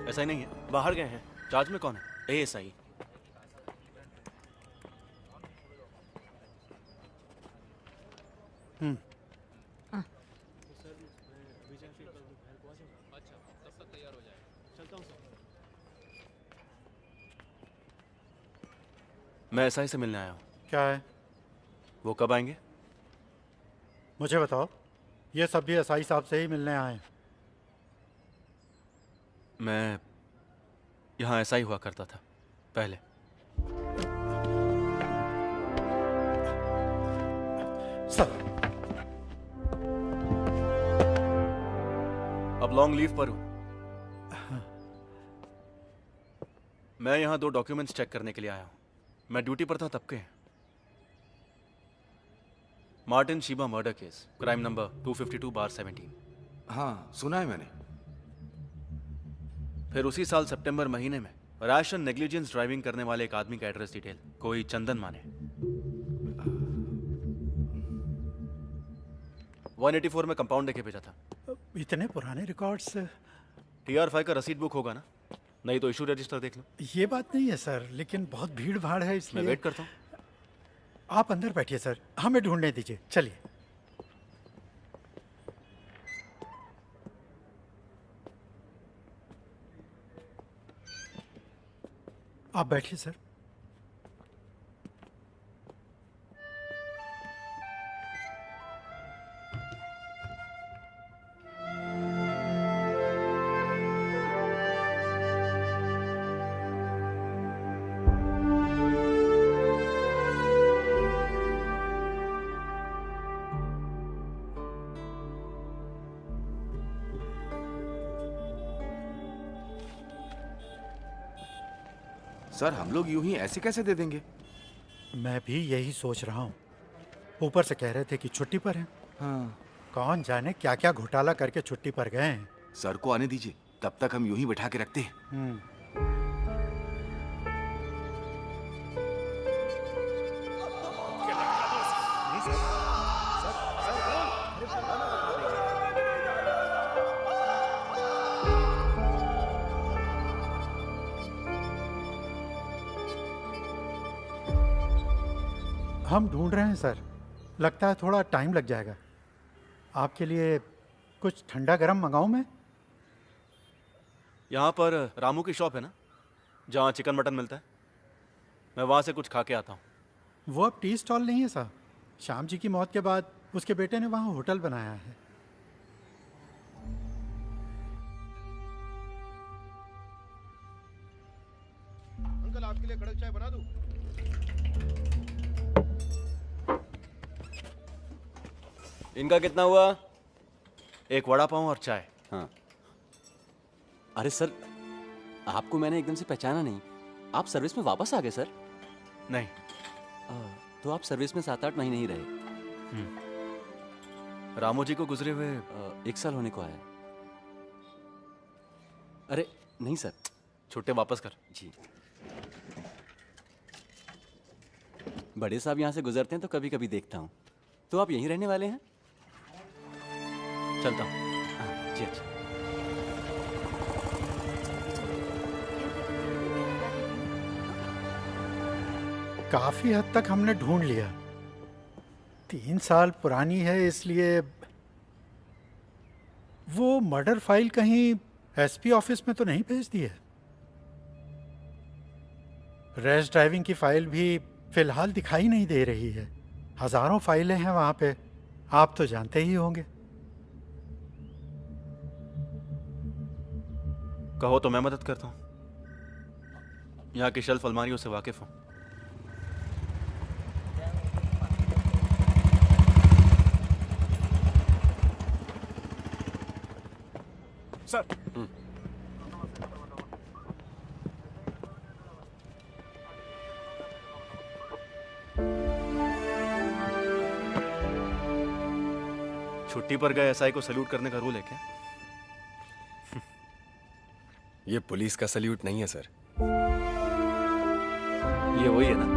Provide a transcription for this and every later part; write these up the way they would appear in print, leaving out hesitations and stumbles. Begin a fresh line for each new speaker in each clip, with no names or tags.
ऐसा ही नहीं है, बाहर गए हैं। चार्ज में कौन है? एएसआई। मैं एसआई से मिलने आया हूँ।
क्या है?
वो कब आएंगे?
मुझे बताओ। ये सब भी एसआई साहब से ही मिलने आए हैं।
मैं यहाँ एसआई हुआ करता था पहले।
सर,
अब लॉन्ग लीव पर हूँ। मैं यहाँ 2 डॉक्यूमेंट्स चेक करने के लिए आया हूँ। मैं ड्यूटी पर था तब के। Martin Sheeba murder case, crime number 252/17।
हाँ, सुना है मैंने।
फिर उसी साल सितंबर महीने में रैश एंड नेग्लिजेंस ड्राइविंग करने वाले एक आदमी का एड्रेस डिटेल, कोई चंदन माने। 184 में कंपाउंड देके भेजा था।
इतने पुराने रिकॉर्ड्स।
TR5 का रसीद बुक होगा ना? नहीं तो इशू रजिस्टर देख लो।
ये बात नहीं है सर, लेकिन बहुत भीड़ भाड़ है इसलिए।
मैं वेट करता हूँ।
आप अंदर बैठिए सर, हमें ढूंढने दीजिए। चलिए। आप बैठिए सर।
सर, हम लोग यूं ही ऐसे कैसे दे देंगे?
मैं भी यही सोच रहा हूँ। ऊपर से कह रहे थे कि छुट्टी पर हैं।
हाँ।
कौन जाने क्या क्या घोटाला करके छुट्टी पर गए हैं।
सर को आने दीजिए, तब तक हम यूं ही बैठा के रखते हैं।
हम ढूंढ रहे हैं सर। लगता है थोड़ा टाइम लग जाएगा। आपके लिए कुछ ठंडा गरम मंगाऊं मैं?
यहाँ पर रामू की शॉप है ना, जहाँ चिकन मटन मिलता है? मैं वहाँ से कुछ खा के आता हूँ।
वो अब टी स्टॉल नहीं है साहब। श्याम जी की मौत के बाद उसके बेटे ने वहाँ होटल बनाया है।
अंकल, आपके लिए कड़क चाय बना दूँ?
इनका कितना हुआ? एक वड़ा पाव और चाय।
हाँ। अरे सर, आपको मैंने एकदम से पहचाना नहीं। आप सर्विस में वापस आ गए सर?
नहीं।
तो आप सर्विस में 7-8 महीने ही रहे?
रामू जी को गुजरे हुए
1 साल होने को आया। अरे नहीं सर,
छुट्टे वापस कर।
जी। बड़े साहब यहाँ से गुजरते हैं तो कभी कभी देखता हूँ। तो आप यहीं रहने वाले हैं?
चलता हूँ।
जी अच्छा।
काफी हद तक हमने ढूंढ लिया। 3 साल पुरानी है, इसलिए वो मर्डर फाइल कहीं एसपी ऑफिस में तो नहीं भेज दी है। रैश ड्राइविंग की फाइल भी फिलहाल दिखाई नहीं दे रही है। हजारों फाइलें हैं वहां पे, आप तो जानते ही होंगे।
कहो तो मैं मदद करता हूँ। यहाँ की शेल्फ अलमारियों से वाकिफ हूँ।
सर,
छुट्टी पर गए एसआई को सल्यूट करने का रूल है क्या?
ये पुलिस का सल्यूट नहीं है सर।
ये वही है ना?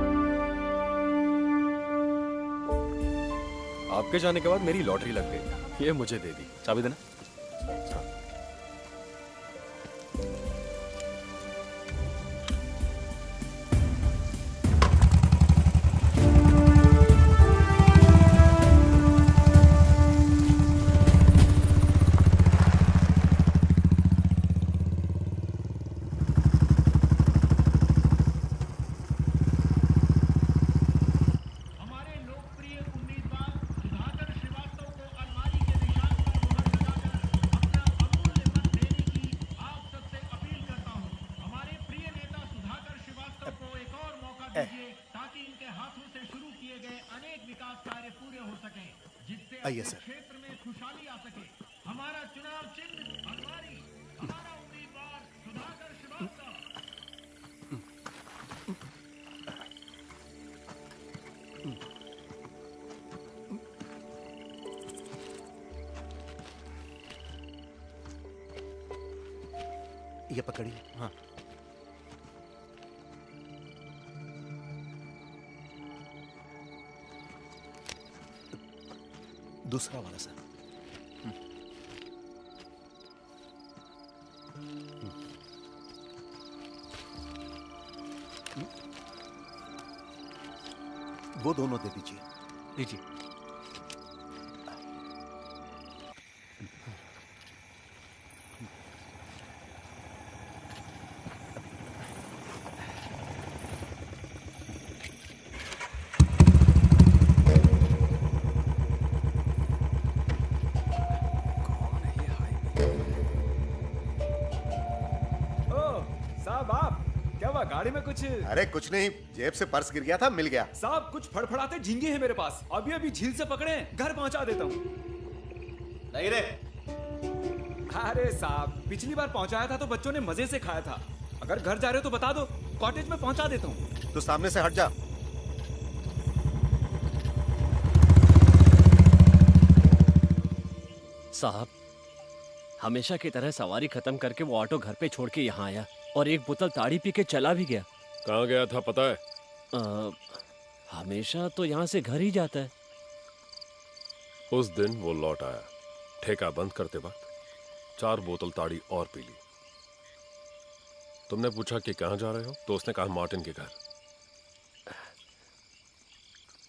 आपके जाने के बाद मेरी लॉटरी लग गई, ये मुझे दे दी।
चाबी देना।
आइए सर।
क्षेत्र में खुशहाली आ सके। हमारा चुनाव चिन्ह अलमारी, हमारा उम्मीदवार सुधाकर श्रीवास्तव।
ये पकड़िए।
हाँ।
दूसरा वाला सर। वो दोनों दे दीजिए।
लीजिए।
गाड़ी में कुछ?
अरे कुछ नहीं, जेब से पर्स गिर गया था, मिल गया।
साहब कुछ फड़फड़ाते झींगे हैं मेरे पास, अभी अभी झील से पकड़े, घर पहुंचा देता हूँ।
नहीं रे।
अरे साहब पिछली बार पहुंचाया था तो बच्चों ने मजे से खाया था, अगर घर जा रहे हो तो बता दो, कॉटेज में पहुंचा देता हूँ।
तो सामने से हट जा।
साहब हमेशा की तरह सवारी खत्म करके वो ऑटो घर पे छोड़ के यहाँ आया और एक बोतल ताड़ी पी के चला भी गया।
कहाँ गया था पता है?
हमेशा तो यहाँ से घर ही जाता है।
उस दिन वो लौट आया, ठेका बंद करते वक्त 4 बोतल ताड़ी और पी ली। तुमने पूछा कि कहाँ जा रहे हो तो उसने कहा मार्टिन के घर।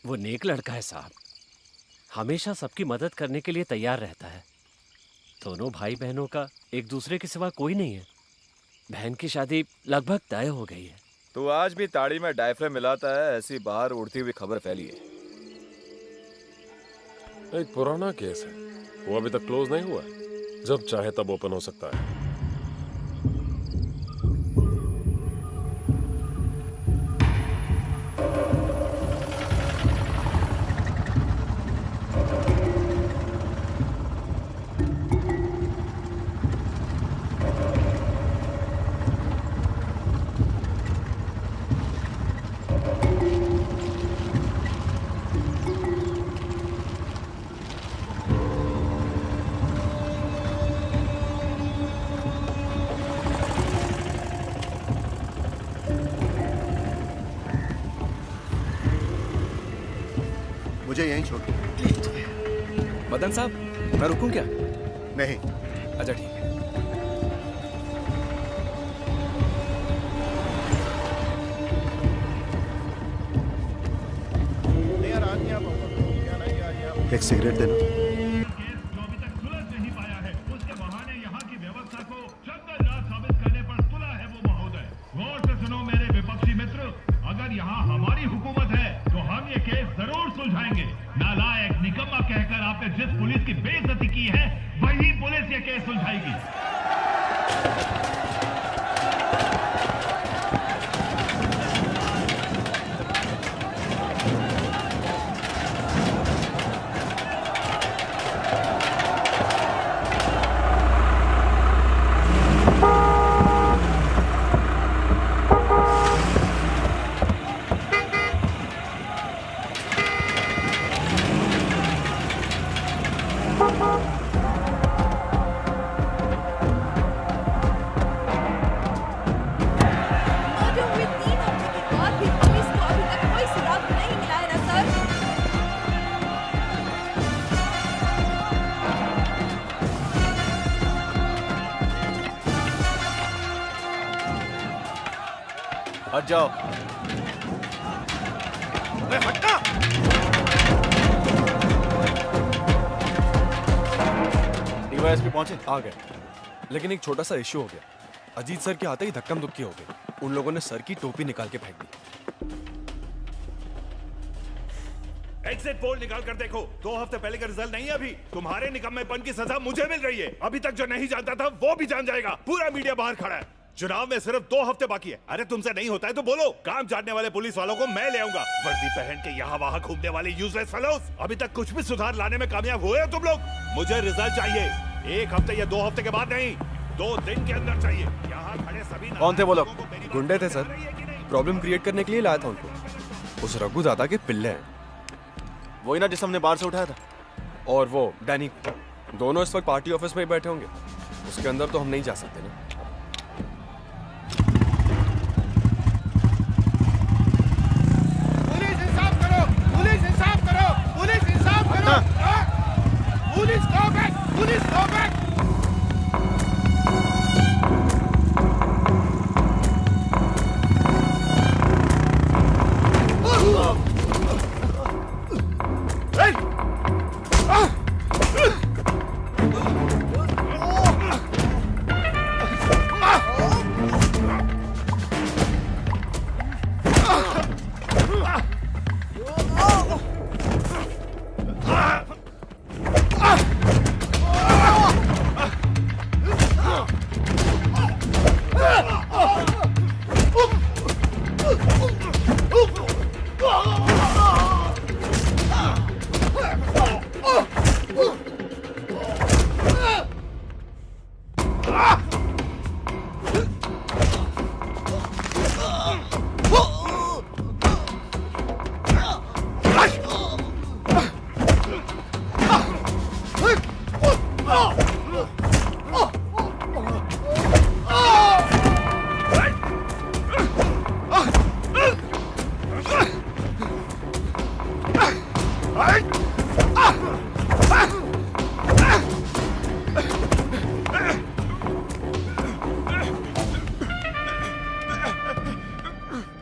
वो नेक लड़का है साहब, हमेशा सबकी मदद करने के लिए तैयार रहता है। दोनों भाई बहनों का एक दूसरे के सिवा कोई नहीं है। बहन की शादी लगभग तय हो गई है।
तो आज भी ताड़ी में डायफ्राम मिलाता है, ऐसी बाहर उड़ती हुई खबर फैली है।
एक पुराना केस है, वो अभी तक क्लोज नहीं हुआ, जब चाहे तब ओपन हो सकता है।
मुझे यहीं छोड़।
मदन साहब मैं रुकूं क्या?
नहीं।
अच्छा ठीक है।
नहीं यार, आज नहीं आ पाऊंगा। क्या नहीं, आज एक सिगरेट देना।
जो अभी तक सुलझ नहीं पाया है, उसके बहाने यहाँ की व्यवस्था को जंगलराज साबित करने पर तुला है वो महोदय। गौर से सुनो मेरे विपक्षी मित्र, अगर यहाँ हमारी हुकूमत है तो हम ये केस जरूर सुलझाएंगे। नालायक निकम्मा कहकर आपने जिस पुलिस की बेइज्जती की है, वही पुलिस ये केस सुलझाएगी।
हट जाओ।
हटना।
डीवाईएसपी पहुंचे?
आ गए, लेकिन एक छोटा सा इश्यू हो गया। अजीत सर के आते ही धक्कम धुक्की हो गई। उन लोगों ने सर की टोपी निकाल के फेंक दी।
एग्जिट पोल निकाल कर देखो, 2 हफ्ते पहले का रिजल्ट नहीं है अभी। तुम्हारे निकम्मेपन की सजा मुझे मिल रही है। अभी तक जो नहीं जानता था वो भी जान जाएगा। पूरा मीडिया बाहर खड़ा है। चुनाव में सिर्फ 2 हफ्ते बाकी है। अरे तुमसे नहीं होता है तो बोलो। काम जानने वाले पुलिस वालों को मैं ले आऊंगा। वर्दी पहन के यहाँ वहाँ घूमने वाले यूजलेस फेलोज। अभी तक कुछ भी सुधार लाने में कामयाब हुए हो तुम लोग? मुझे रिजल्ट चाहिए 1 हफ्ते या 2 हफ्ते के बाद नहीं, 2 दिन के अंदर चाहिए। यहाँ खड़े सभी
कौन थे वो लोग?
गुंडे थे सर, प्रॉब्लम क्रिएट करने के लिए लाया था उनको। उस रघु दादा के पिल्ले हैं।
वही ना जिस हमने बाहर से उठाया था?
और वो डैनी, दोनों इस वक्त पार्टी ऑफिस में ही बैठे होंगे। उसके अंदर तो हम नहीं जा सकते ना।
पुलिस इंसाफ करो, पुलिस इंसाफ करो, पुलिस इंसाफ करो। Police go back, police go back.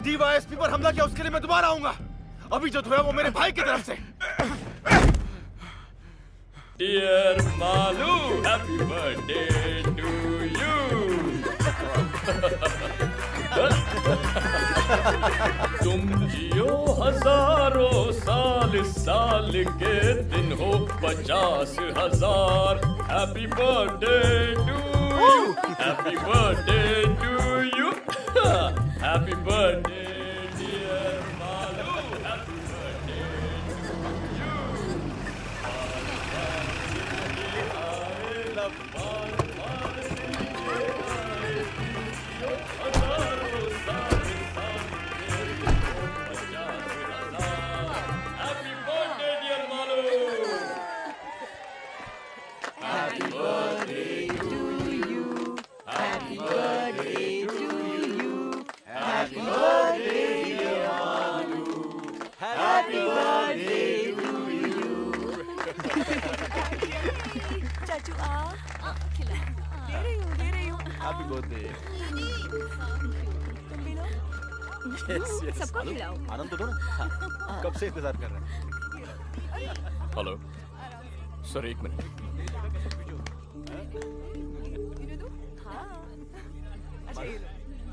DYSP पर हमला किया उसके लिए मैं दोबारा आऊंगा। अभी जो धोया वो मेरे भाई की तरफ से।
Dear Malu, happy birthday to you. तुम जियो हजारों साल, साल के दिन हो 50,000। Happy birthday to you. Happy birthday to you. Happy birthday, dear Malu. Happy birthday to you.
चाचू खिला दे रही हूँ
हैप्पी बर्थडे।
तुम भी लो। सबको खिलाओ।
आनंद तो दो ना। कब से इंतजार कर रहे हैं।
Hello sir, 1 minute.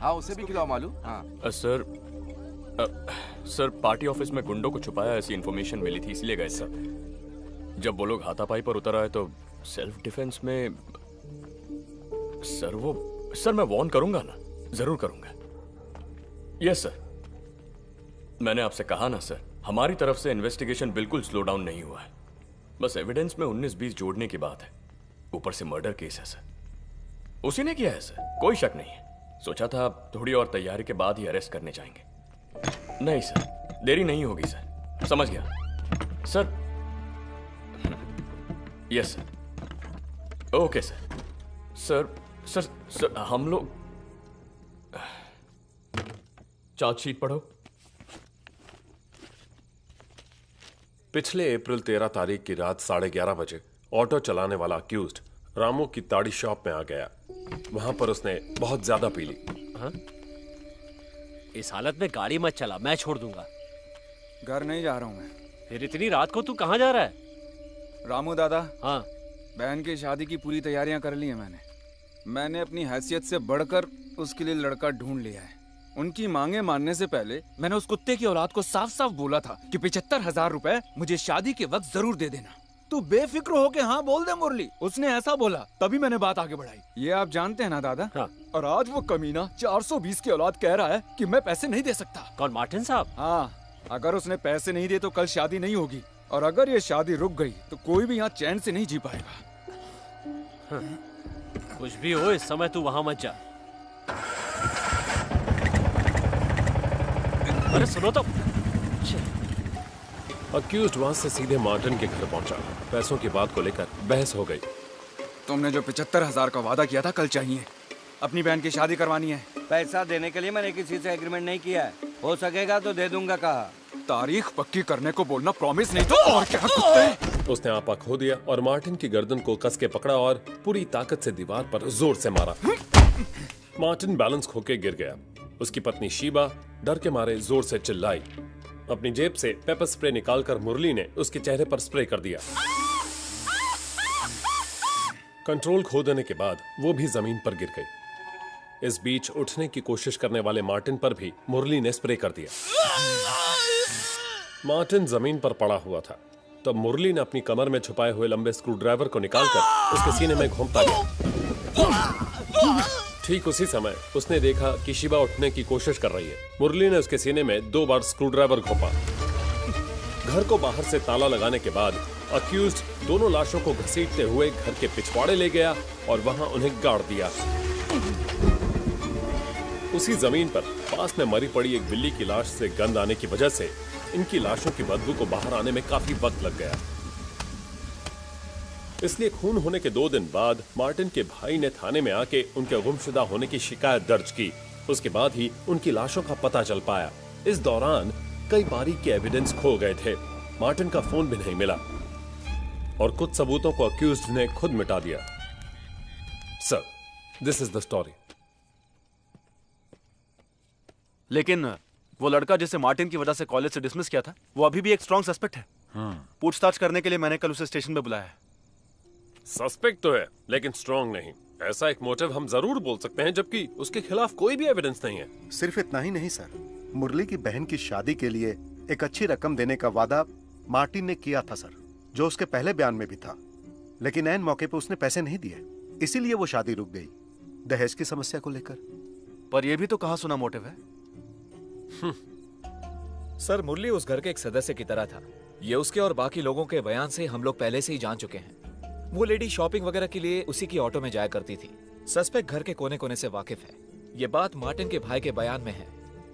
हाँ उसे भी खिलाओ मालू। हाँ
सर पार्टी ऑफिस में गुंडों को छुपाया ऐसी इन्फॉर्मेशन मिली थी, इसलिए गए सर। जब वो लोग हाथापाई पर उतर आए तो सेल्फ डिफेंस में सर मैं वार्न करूंगा ना, जरूर करूंगा। यस सर, मैंने आपसे कहा ना सर, हमारी तरफ से इन्वेस्टिगेशन बिल्कुल स्लो डाउन नहीं हुआ है। बस एविडेंस में 19-20 जोड़ने की बात है। ऊपर से मर्डर केस है सर, उसी ने किया है सर, कोई शक नहीं है। सोचा था थोड़ी और तैयारी के बाद ही अरेस्ट करने जाएंगे। नहीं सर, देरी नहीं होगी सर। समझ गया sir. Yes sir, okay sir. Sir हम लोग चार्जशीट पढ़ो।
पिछले अप्रैल 13 तारीख की रात 11:30 बजे ऑटो चलाने वाला अक्यूज्ड रामू की ताड़ी शॉप में आ गया। वहां पर उसने बहुत ज्यादा पी ली।
इस हालत में गाड़ी मत चला, मैं छोड़ दूंगा।
घर नहीं जा रहा हूँ मैं।
फिर इतनी रात को तू कहाँ जा रहा है?
रामू दादा,
हाँ,
बहन की शादी की पूरी तैयारियां कर ली हैं मैंने अपनी हैसियत से बढ़कर उसके लिए लड़का ढूंढ लिया है। उनकी मांगे मानने से पहले मैंने उस कुत्ते की औलाद को साफ साफ बोला था कि 75,000 रुपए मुझे शादी के वक्त जरूर दे देना। तू बेफिक्र होके हाँ बोल दे मुरली। उसने ऐसा बोला, तभी मैंने बात आगे बढ़ाई। ये आप जानते हैं ना दादा?
हाँ।
और आज वो कमीना 420 की औलाद कह रहा है कि मैं पैसे नहीं दे सकता।
कौन, मार्टिन साहब?
हाँ, अगर उसने पैसे नहीं दिए तो कल शादी नहीं होगी, और अगर ये शादी रुक गई तो कोई भी यहाँ चैन से नहीं जी पाएगा।
कुछ भी हो, इस समय तू वहां मत जा। अरे सुनो तो।
अक्यूज्ड वहां से सीधे मार्टिन के घर पहुंचा। पैसों की बात को लेकर बहस हो गई।
तुमने जो 75,000 का वादा किया था कल चाहिए। अपनी बहन की शादी करवानी है।
पैसा देने के लिए मैंने किसी से एग्रीमेंट नहीं किया है। हो सकेगा तो दे दूंगा कहा।
तारीख पक्की करने को बोलना, प्रॉमिस नहीं तो और क्या कुत्ते।
उसने आपा खो दिया और मार्टिन की गर्दन को कस के पकड़ा और पूरी ताकत से दीवार पर जोर से मारा। मार्टिन बैलेंस खोके गिर गया। उसकी पत्नी शीबा डर के मारे जोर से चिल्लाई। अपनी जेब से पेपर स्प्रे निकालकर मुरली ने उसके चेहरे पर स्प्रे कर दिया। कंट्रोल खो देने के बाद वो भी जमीन पर गिर गई। इस बीच उठने की कोशिश करने वाले मार्टिन पर भी मुरली ने स्प्रे कर दिया। मार्टिन जमीन पर पड़ा हुआ था। तब मुरली ने अपनी कमर में छुपाए हुए लंबे स्क्रू ड्राइवर को निकालकर उसके सीने में घोंपता गया। ठीक उसी समय उसने देखा कि शिबा उठने की कोशिश कर रही है। मुरली ने उसके सीने में 2 बार स्क्रू ड्राइवर घोंपा। घर को बाहर से ताला लगाने के बाद अक्यूज्ड दोनों लाशों को घसीटते हुए घर के पिछवाड़े ले गया और वहां उन्हें गाड़ दिया। उसी जमीन पर पास में मरी पड़ी एक बिल्ली की लाश से गंध आने की वजह से इनकी लाशों की बदबू को बाहर आने में काफी वक्त लग गया। इसलिए खून होने के 2 दिन बाद मार्टिन के भाई ने थाने में आके उनके गुमशुदा होने की शिकायत दर्ज की। उसके बाद ही उनकी लाशों का पता चल पाया। इस दौरान कई बारीक के एविडेंस खो गए थे। मार्टिन का फोन भी नहीं मिला और कुछ सबूतों को अक्यूज्ड ने खुद मिटा दिया। Sir, this is the story.
लेकिन वो लड़का जिसे मार्टिन की वजह से कॉलेज से डिसमिस किया था, वो अभी भी एक स्ट्रॉन्ग सस्पेक्ट है। पूछताछ करने के लिए मैंने कल उसे स्टेशन पे बुलाया है।
सस्पेक्ट तो है, लेकिन स्ट्रॉन्ग नहीं। ऐसा एक मोटिव हम जरूर बोल सकते हैं, जबकि उसके खिलाफ कोई भी एविडेंस नहीं है।
सिर्फ इतना ही नहीं सर, मुरली की बहन की शादी के लिए एक अच्छी रकम देने का वादा मार्टिन ने किया था सर, जो उसके पहले बयान में भी था। लेकिन ऐन मौके पर उसने पैसे नहीं दिए, इसीलिए वो शादी रुक गई, दहेज की समस्या को लेकर।
पर यह भी तो कहा सुना मोटिव है।
सर, मुरली उस घर के एक सदस्य की तरह था। ये उसके और बाकी लोगों के बयान से हम लोग पहले से ही जान चुके हैं। वो लेडी शॉपिंग वगैरह के लिए उसी की ऑटो में जाया करती थी। सस्पेक्ट घर के कोने कोने से वाकिफ है। ये बात मार्टिन के भाई के बयान में है।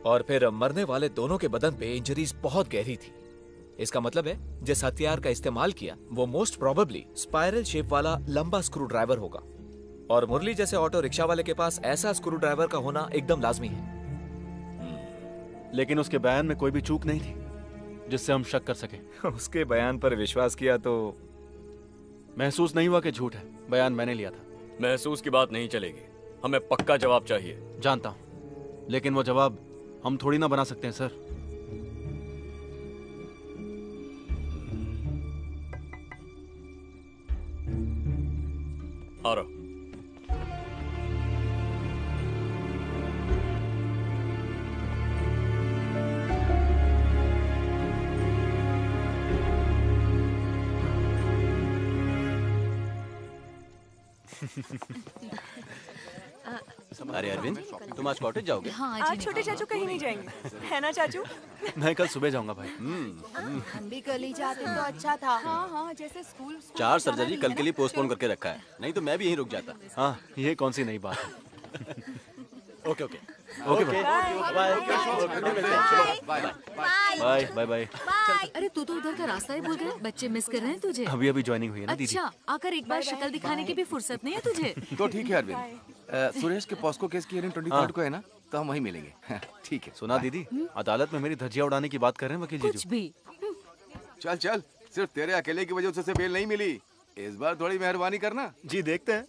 और फिर मरने वाले दोनों के बदन पे इंजरीज बहुत गहरी थी। इसका मतलब है जिस हथियार का इस्तेमाल किया वो मोस्ट प्रोबेबली स्पाइरल शेप वाला लंबा स्क्रू ड्राइवर होगा। और मुरली जैसे ऑटो रिक्शा वाले के पास ऐसा स्क्रू ड्राइवर का होना एकदम लाजमी है।
लेकिन उसके बयान में कोई भी चूक नहीं थी जिससे हम शक कर सके।
उसके बयान पर विश्वास किया तो
महसूस नहीं हुआ कि झूठ है। बयान मैंने लिया था।
महसूस की बात नहीं चलेगी, हमें पक्का जवाब चाहिए।
जानता हूं, लेकिन वो जवाब हम थोड़ी ना बना सकते हैं सर।
आ रहा।
अरे अरविंद, तुम आज कॉटेज जाओगे?
हाँ, आज छोटे चाचू कहीं नहीं जाएंगे, है ना चाचू?
मैं कल सुबह जाऊंगा भाई।
हम भी कल ही जाते तो अच्छा था। हाँ हाँ, जैसे स्कूल
4 सर्जरी कल के लिए पोस्टपोन करके रखा है, नहीं तो मैं भी यहीं रुक जाता।
हाँ, ये कौन सी नई बात है।
Okay okay
okay
bye
bye bye.
अरे तू तो उधर का रास्ता ही भूल गया। बच्चे मिस कर रहे हैं तुझे।
अभी ज्वाइनिंग हुई है ना दीदी।
अच्छा, आकर एक बार शक्ल दिखाने की भी फुर्सत नहीं है तुझे।
तो ठीक है अरविंद, सुरेश के पॉस्को केस की हियरिंग 23 को है ना, तो हम वहीं मिलेंगे। ठीक है।
सुना दीदी, अदालत में मेरी धज्जियां उड़ाने की बात कर रहे हैं वकील जीजू।
कुछ भी।
चल चल, सिर्फ तेरे अकेले की वजह से बेल नहीं मिली। इस बार थोड़ी मेहरबानी करना।
जी देखते हैं।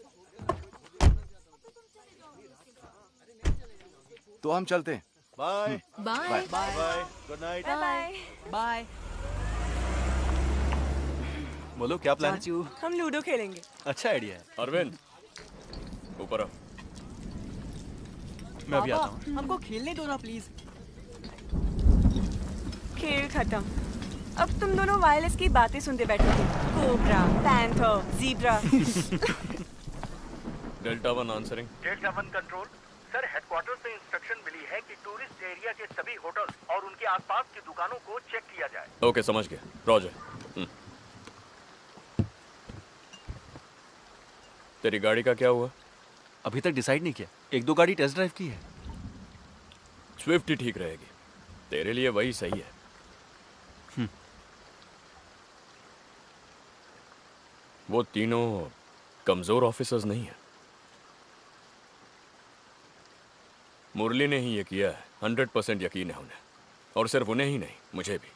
तो हम चलते हैं,
bye
bye
bye good night
bye bye.
बोलो क्या प्लान है?
चाचू हम लूडो खेलेंगे।
अच्छा आइडिया है।
अरविंद ऊपर आओ।
मैं अभी आता
पापा,
हूँ।
हमको खेलने दो ना प्लीज। खेल खत्म। अब तुम दोनों वायरलेस की बातें सुनते बैठोगे। Cobra, panther, zebra.
Delta one answering.
Delta one control sir, headquarter से इंस्ट्रक्शन मिली है कि टूरिस्ट एरिया के सभी होटल्स और उनके आसपास की दुकानों को चेक किया जाए।
ओके समझ गया रॉजर। तेरी गाड़ी का क्या हुआ?
अभी तक डिसाइड नहीं किया, एक दो गाड़ी टेस्ट ड्राइव की है।
स्विफ्ट ही ठीक रहेगी, तेरे लिए वही सही है। वो तीनों कमजोर ऑफिसर्स नहीं है। मुरली ने ही ये किया है, 100% यकीन है उन्हें। और सिर्फ उन्हें ही नहीं, मुझे भी।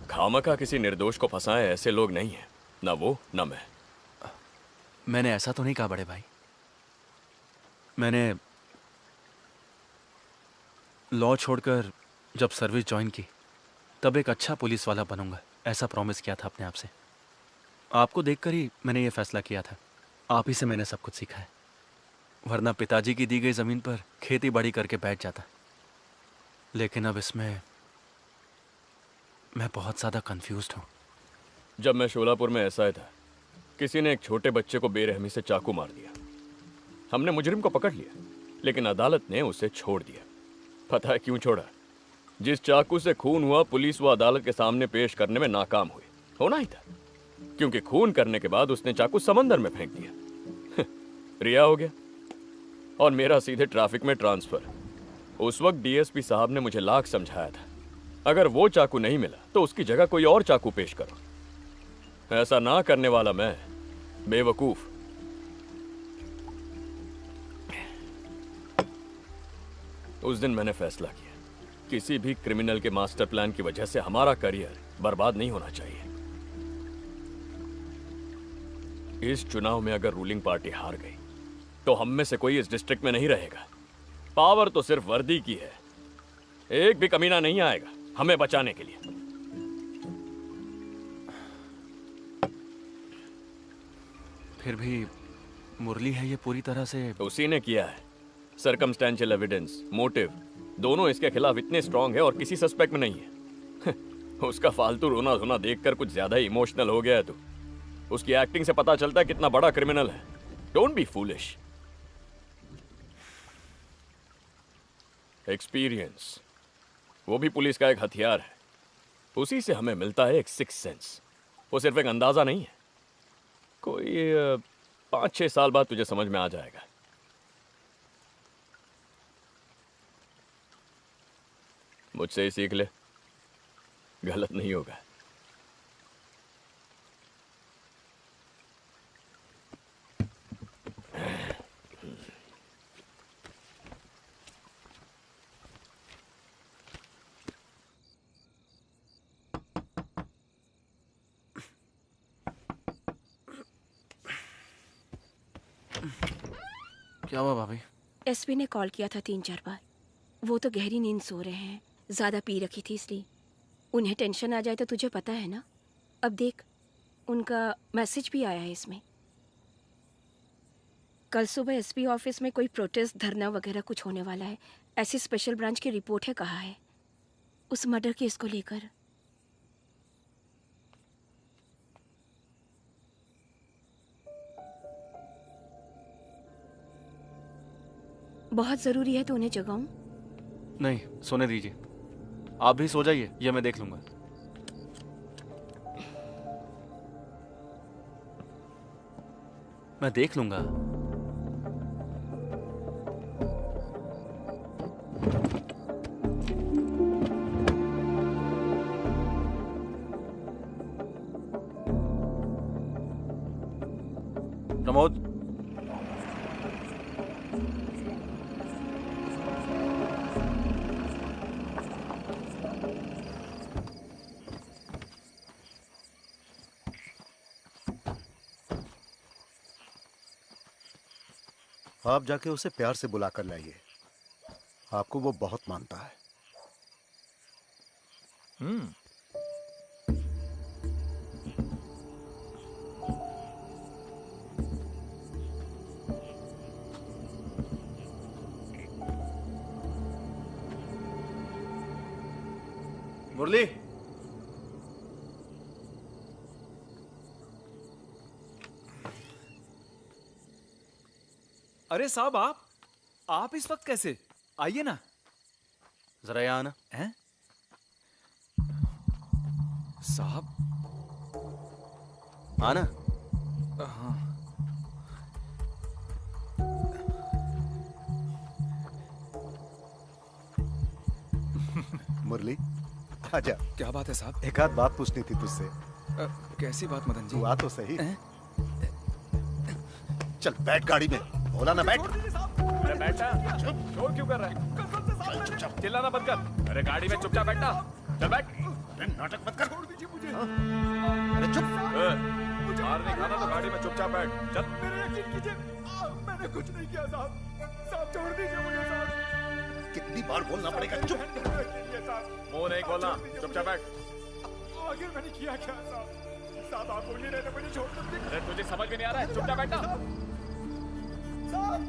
खामखा किसी निर्दोष को फंसाए ऐसे लोग नहीं हैं, ना वो ना मैं।
मैंने ऐसा तो नहीं कहा बड़े भाई। मैंने लॉ छोड़कर जब सर्विस ज्वाइन की तब एक अच्छा पुलिस वाला बनूंगा, ऐसा प्रॉमिस किया था अपने आप से। आपको देखकर ही मैंने ये फैसला किया था। आप ही से मैंने सब कुछ सीखा है, वरना पिताजी की दी गई जमीन पर खेती बाड़ी करके बैठ जाता। लेकिन अब इसमें मैं बहुत ज्यादा कंफ्यूज्ड हूँ।
जब मैं शोलापुर में एसआई था, किसी ने एक छोटे बच्चे को बेरहमी से चाकू मार दिया। हमने मुजरिम को पकड़ लिया, लेकिन अदालत ने उसे छोड़ दिया। पता है क्यों छोड़ा? जिस चाकू से खून हुआ, पुलिस वो अदालत के सामने पेश करने में नाकाम हुई। होना ही था, क्योंकि खून करने के बाद उसने चाकू समंदर में फेंक दिया। रिहा हो गया और मेरा सीधे ट्रैफिक में ट्रांसफर। उस वक्त डीएसपी साहब ने मुझे लाख समझाया था, अगर वो चाकू नहीं मिला तो उसकी जगह कोई और चाकू पेश करो। ऐसा ना करने वाला मैं बेवकूफ। उस दिन मैंने फैसला किया, किसी भी क्रिमिनल के मास्टर प्लान की वजह से हमारा करियर बर्बाद नहीं होना चाहिए। इस चुनाव में अगर रूलिंग पार्टी हार गई तो हम में से कोई इस डिस्ट्रिक्ट में नहीं रहेगा। पावर तो सिर्फ वर्दी की है, एक भी कमीना नहीं आएगा हमें बचाने के लिए।
फिर भी मुरली है ये पूरी तरह से।
उसी ने किया है। सर्कमस्टेंशियल एविडेंस, मोटिव दोनों इसके खिलाफ इतने स्ट्रांग है और किसी सस्पेक्ट में नहीं है। उसका फालतू रोना धोना देखकर कुछ ज्यादा ही इमोशनल हो गया है तू। उसकी एक्टिंग से पता चलता है कितना बड़ा क्रिमिनल है। Don't be foolish. एक्सपीरियंस, वो भी पुलिस का एक हथियार है। उसी से हमें मिलता है एक सिक्स सेंस। वो सिर्फ एक अंदाजा नहीं है। कोई 5-6 साल बाद तुझे समझ में आ जाएगा। मुझसे ही सीख ले, गलत नहीं होगा।
क्या हुआ भाभी?
एसपी ने कॉल किया था 3-4 बार। वो तो गहरी नींद सो रहे हैं, ज़्यादा पी रखी थी इसलिए। उन्हें टेंशन आ जाए तो तुझे पता है ना। अब देख, उनका मैसेज भी आया है इसमें। कल सुबह एसपी ऑफिस में कोई प्रोटेस्ट, धरना वगैरह कुछ होने वाला है, ऐसी स्पेशल ब्रांच की रिपोर्ट है कहा है, उस मर्डर केस को लेकर। बहुत ज़रूरी है तो उन्हें जगाऊं?
नहीं, सोने दीजिए। आप भी सो जाइए, ये मैं देख लूंगा। मैं देख लूंगा। प्रमोद,
आप जाके उसे प्यार से बुला कर लाइए। आपको वो बहुत मानता है।
मुरली,
अरे साहब, आप इस वक्त कैसे? आइए ना।
जरा यहाँ आना।
हैं? साहब,
आना।
हाँ।
मुरली, आजा।
क्या बात है साहब?
एक आध बात पूछनी थी तुझसे।
कैसी बात मदन जी?
तू आ तो सही। चल बैठ गाड़ी में। बोला ना बैठ।
अरे बैठा, शोर क्यों कर रहा है? चुपचाप चिल्लाना बंद कर। अरे गाड़ी में चुपचाप बैठना। चल बैठ।
नाटक मत कर।
छोड़ दीजिए मुझे।
अरे चुप।
मार नहीं खाना तो गाड़ी में चुपचाप बैठ। चल।
मेरे यकीन कीजिए, मैंने कुछ नहीं किया साहब। साहब छोड़ दीजिए मुझे साहब।
कितनी बार बोलना पड़ेगा? चुप।
मुंह नहीं खोलना, चुपचाप बैठ।
आखिर मैंने किया क्या साहब? साहब आप बोलिए नहीं तो मुझे छोड़ दीजिए।
अरे तुझे समझ में नहीं आ रहा है? चुपचाप बैठना।
साहब।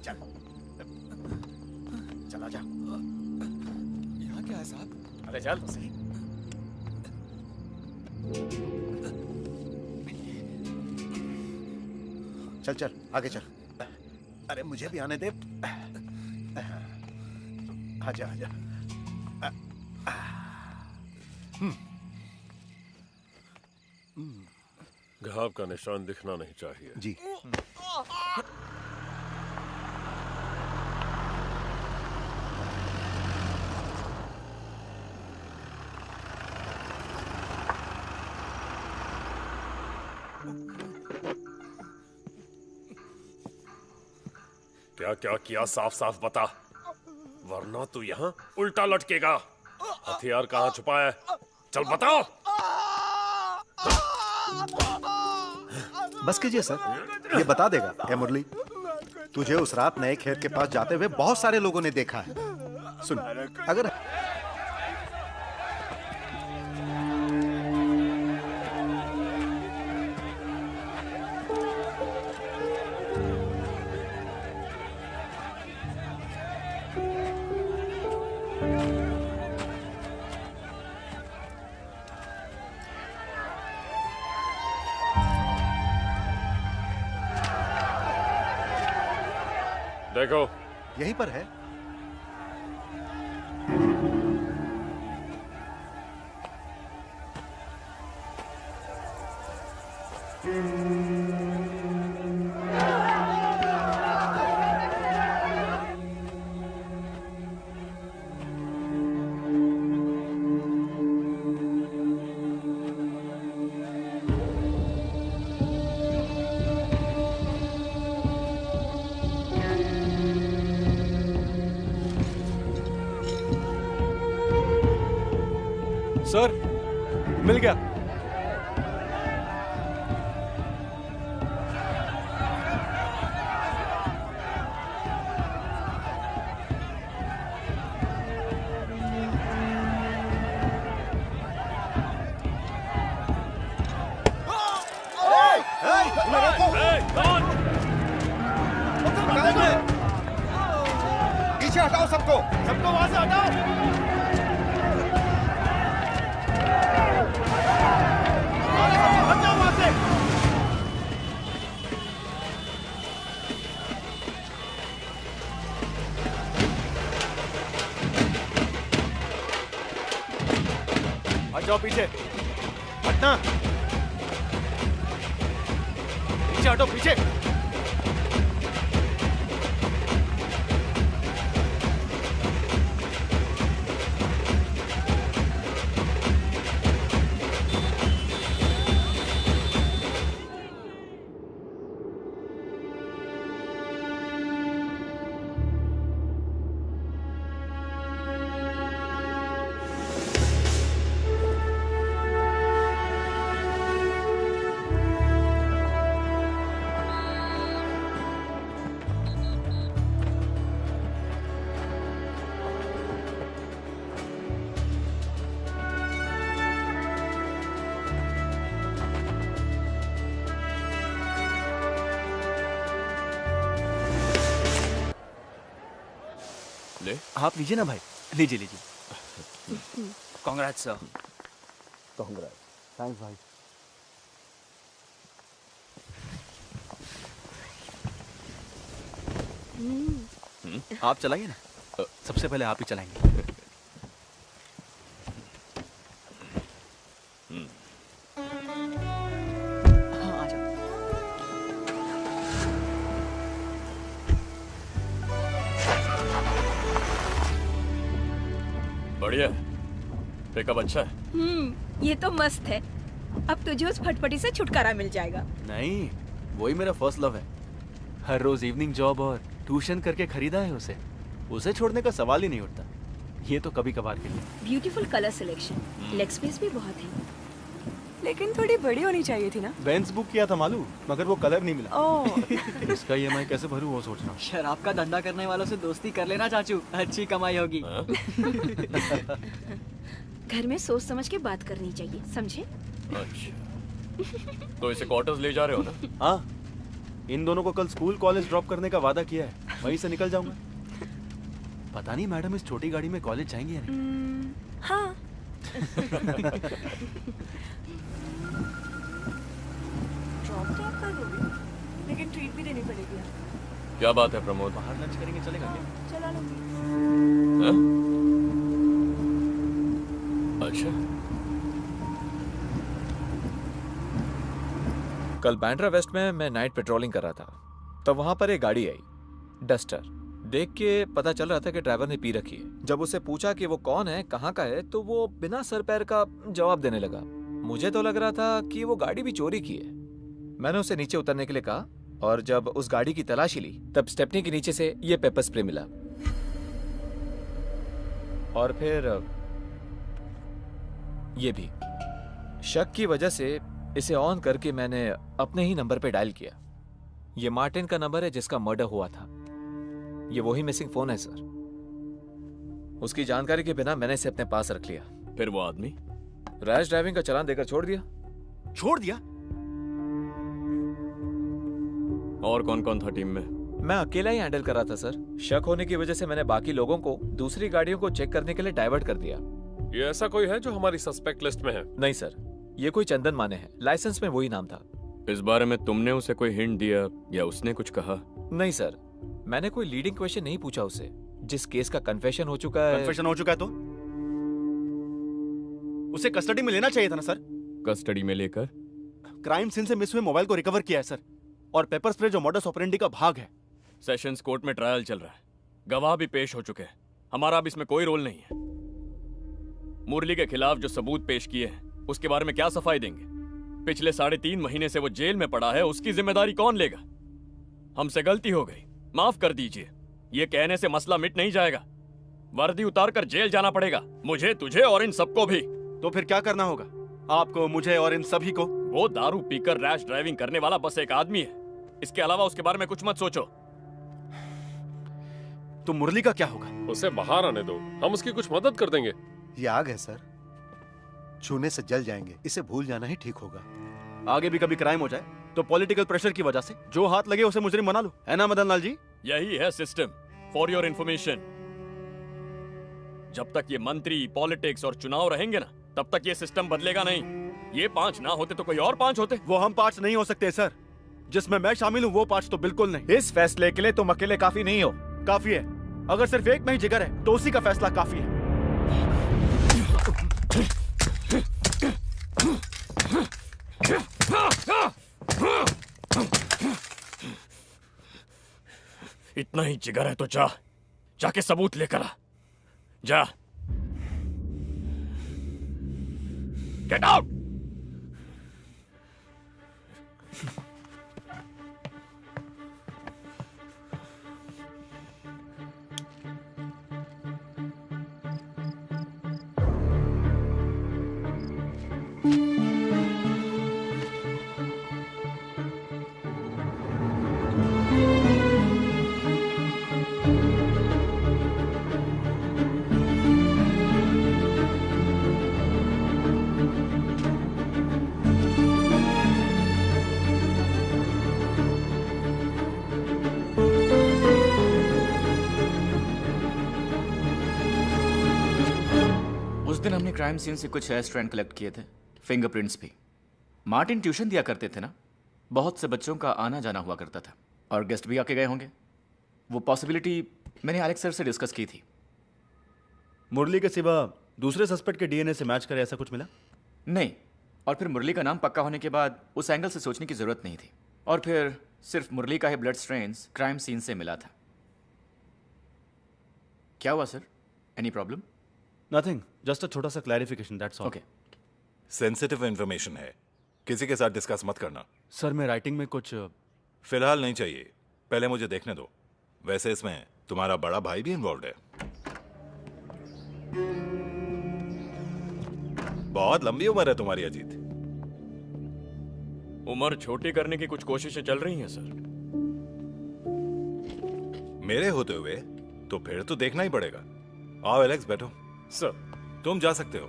चल, चला जा।
यहाँ क्या है साहब?
अरे चल।
चल चल आगे चल। अरे मुझे भी आने दे। आजा आजा।
घाव का निशान दिखना नहीं चाहिए।
जी।
क्या क्या किया साफ साफ बता, वरना तू यहाँ उल्टा लटकेगा। हथियार कहाँ छुपा है? चल बताओ।
बस कीजिए सर, ये बता देगा। ए मुरली, तुझे उस रात नए खेत के पास जाते हुए बहुत सारे लोगों ने देखा है। सुन, अगर
देखो
यहीं पर है।
सर, मिल गया।
पीछे हटाओ सबको, सबको वहां से हटाओ।
हट जाओ पीछे, हटना। पीछे हटो, पीछे।
ले।
आप लीजिए ना भाई, लीजिए लीजिए।
Congrats sir.
कांग्रेट्स। थैंक्स भाई। आप चलाइए ना, सबसे पहले आप ही चलाएंगे।
बढ़िया, पिकअप अच्छा है।
ये तो मस्त है। अब तुझे उस फटफटी से छुटकारा मिल जाएगा।
नहीं, वही मेरा फर्स्ट लव है। हर रोज इवनिंग जॉब और ट्यूशन करके खरीदा है उसे। उसे छोड़ने का सवाल ही नहीं उठता। ये तो कभी कभार के लिए।
Beautiful colour selection, leg space भी बहुत है।
लेकिन थोड़ी बड़ी होनी चाहिए थी ना।
बेंज बुक किया था मालूम, मगर वो कलर नहीं मिला।
ओह।
इसका ईएमआई कैसे भरूं वो सोच रहा हूँ।
शराब का धंधा करने वालों से दोस्ती कर लेना चाचू, अच्छी कमाई होगी।
घर में सोच समझ के बात करनी चाहिए, समझे?
अच्छा, तो इसे क्वार्टर्स ले जा रहे हो ना?
हाँ, इन दोनों को कल स्कूल कॉलेज ड्रॉप करने का वादा किया है, वहीं से निकल जाऊंगा। पता नहीं मैडम इस छोटी गाड़ी में कॉलेज जाएंगी या नहीं।
हाँ। ड्रॉप तो आप कर दोगे, लेकिन ट्रीट भी देनी पड़ेगी।
क्या बात है प्रमोद?
बाहर लंच करेंगे, चलेगा क्या?
चला लूंगी।
अच्छा।
कल बैंड्रा वेस्ट में मैं नाइट पेट्रोलिंग कर रहा था, तब वहां पर एक गाड़ी आई, डस्टर। देख के पता चल रहा था कि ड्राइवर ने पी रखी है। जब उससे पूछा कि वो कौन है, कहाँ का है, तो वो बिना सर पैर का जवाब देने लगा। मुझे तो लग रहा था कि वो गाड़ी भी चोरी की है। मैंने उसे नीचे उतरने के लिए कहा, और जब उस गाड़ी की तलाशी ली तब स्टेपनी के नीचे से ये पेपर स्प्रे मिला। और फिर ये भी। शक की वजह से इसे ऑन करके मैंने अपने ही नंबर पे डायल किया। ये मार्टिन का नंबर है जिसका मर्डर हुआ था। ये वही मिसिंग फोन है सर। उसकी जानकारी के बिना मैंने इसे अपने पास रख लिया।
फिर वो आदमी
रैश ड्राइविंग का चालान देकर छोड़ दिया।
छोड़ दिया?
और कौन कौन था टीम में?
मैं अकेला ही हैंडल कर रहा था सर। शक होने की वजह से मैंने बाकी लोगों को दूसरी गाड़ियों को चेक करने के लिए डाइवर्ट कर दिया।
ये ऐसा कोई है जो हमारी सस्पेक्ट लिस्ट में है?
नहीं सर, ये कोई चंदन माने है, लाइसेंस में वही नाम था।
इस बारे में तुमने उसे कोई हिंट दिया या उसने कुछ कहा?
नहीं सर, मैंने कोई लीडिंग क्वेश्चन नहीं पूछा उसे। जिस केस का कन्फेशन हो चुका है।
कन्फेशन हो चुका है तो उसे कस्टडी में लेना चाहिए था ना सर।
कस्टडी में लेकर?
क्राइम सीन से मिस हुए मोबाइल को रिकवर किया है सर, और पेपर स्प्रे जो मॉडस ऑपरेंडी का भाग है।
सेशंस कोर्ट में ट्रायल चल रहा है, गवाह भी पेश हो चुके हैं। हमारा अब इसमें कोई रोल नहीं है। मुरली के खिलाफ जो सबूत पेश किए हैं उसके बारे में क्या सफाई देंगे? पिछले 3.5 महीने से वो जेल में पड़ा है, उसकी जिम्मेदारी कौन लेगा? हमसे गलती हो गई, माफ कर दीजिए। ये कहने से मसला मिट नहीं जाएगा। वर्दी उतारकर जेल जाना पड़ेगा, मुझे, तुझे और इन सबको भी।
तो फिर क्या करना होगा आपको, मुझे और इन सभी को?
वो दारू पीकर रैश ड्राइविंग करने वाला बस एक आदमी है। इसके अलावा उसके बारे में कुछ मत सोचो।
तो मुरली का क्या होगा?
उसे बाहर आने दो, हम उसकी कुछ मदद कर देंगे।
ये आग है सर, छूने से जल जाएंगे। इसे भूल जाना ही ठीक होगा।
आगे भी कभी क्राइम हो जाए तो पॉलिटिकल प्रेशर की वजह से जो हाथ लगे उसे मुजरिम बना लो, है ना मदन लाल जी?
यही है सिस्टम, फॉर योर इंफॉर्मेशन। जब तक ये मंत्री, पॉलिटिक्स और चुनाव रहेंगे ना, तब तक ये सिस्टम बदलेगा नहीं। ये 5 ना होते तो कोई और 5 होते।
वो हम 5 नहीं हो सकते सर, जिसमें मैं शामिल हूँ वो 5 तो बिल्कुल नहीं।
इस फैसले के लिए तुम अकेले काफी नहीं हो।
काफी है। अगर सिर्फ एक में ही जिगर है तो उसी का फैसला काफी है।
इतना ही जिगर है तो जाके सबूत लेकर आ। जा। Get out.
क्राइम सीन से कुछ हेयर स्ट्रैंड कलेक्ट किए थे, फिंगरप्रिंट्स भी। मार्टिन ट्यूशन दिया करते थे ना, बहुत से बच्चों का आना जाना हुआ करता था और गेस्ट भी आके गए होंगे। वो पॉसिबिलिटी मैंने एलेक्स सर से डिस्कस की थी।
मुरली के सिवा दूसरे सस्पेक्ट के डीएनए से मैच करे ऐसा कुछ मिला?
नहीं, और फिर मुरली का नाम पक्का होने के बाद उस एंगल से सोचने की जरूरत नहीं थी। और फिर सिर्फ मुरली का ही ब्लड स्ट्रेन्स क्राइम सीन से मिला था। क्या हुआ sir? Any problem?
Nothing, just a छोटा सा clarification, that's all.
Okay.
Sensitive information है, किसी के साथ डिस्कस मत करना।
सर मैं राइटिंग में कुछ
फिलहाल नहीं चाहिए, पहले मुझे देखने दो। वैसे इसमें तुम्हारा बड़ा भाई भी इन्वॉल्व है। बहुत लंबी उम्र है तुम्हारी अजीत।
उम्र छोटी करने की कुछ कोशिशें चल रही हैं सर।
मेरे होते हुए तो फिर तो देखना ही पड़ेगा। आओ एलेक्स, बैठो।
सर
तुम जा सकते हो।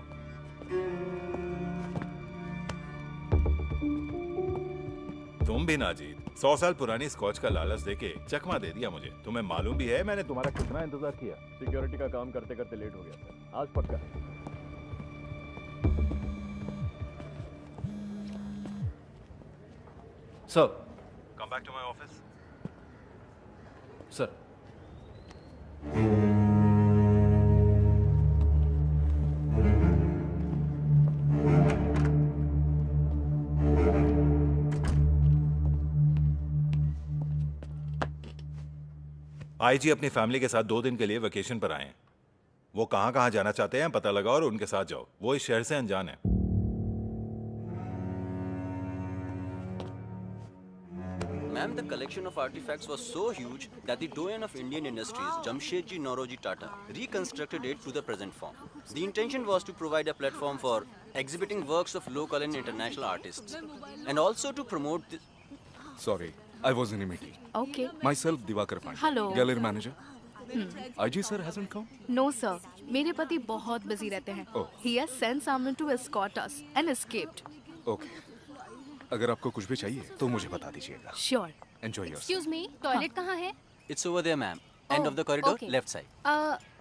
तुम भी ना अजीत, 100 साल पुरानी स्कॉच का लालच देके चकमा दे दिया मुझे। तुम्हें मालूम भी है मैंने तुम्हारा कितना इंतजार किया।
सिक्योरिटी का काम करते करते लेट हो गया था, आज पक्का।
Sir,
come back to my office.
Sir,
IG अपनी फैमिली के साथ 2 दिन के लिए वेकेशन पर आए हैं। वो कहां कहां जाना चाहते हैं पता लगाओ और उनके साथ जाओ। वो इस शहर से अनजान है।
Ma'am, the collection of artifacts was so huge that the doyen of Indian industries, Jamshedji Nauroji Tata, reconstructed it to the present form. The intention was to provide a platform for exhibiting works of local and international artists, and also to promote the...
Sorry, I was in a meeting.
Okay.
Myself, Divakar Pandey.
Hello.
Gallery manager. IG sir hasn't come?
No sir, मेरे पति बहुत busy रहते हैं।
Oh.
He has sent someone to escort us and escaped.
Okay. अगर आपको कुछ भी चाहिए तो मुझे बता दीजिएगा।
Sure.
Enjoy yourself.
Excuse me, toilet कहाँ है?
It's over there, ma'am. End of the corridor,
okay.
left side.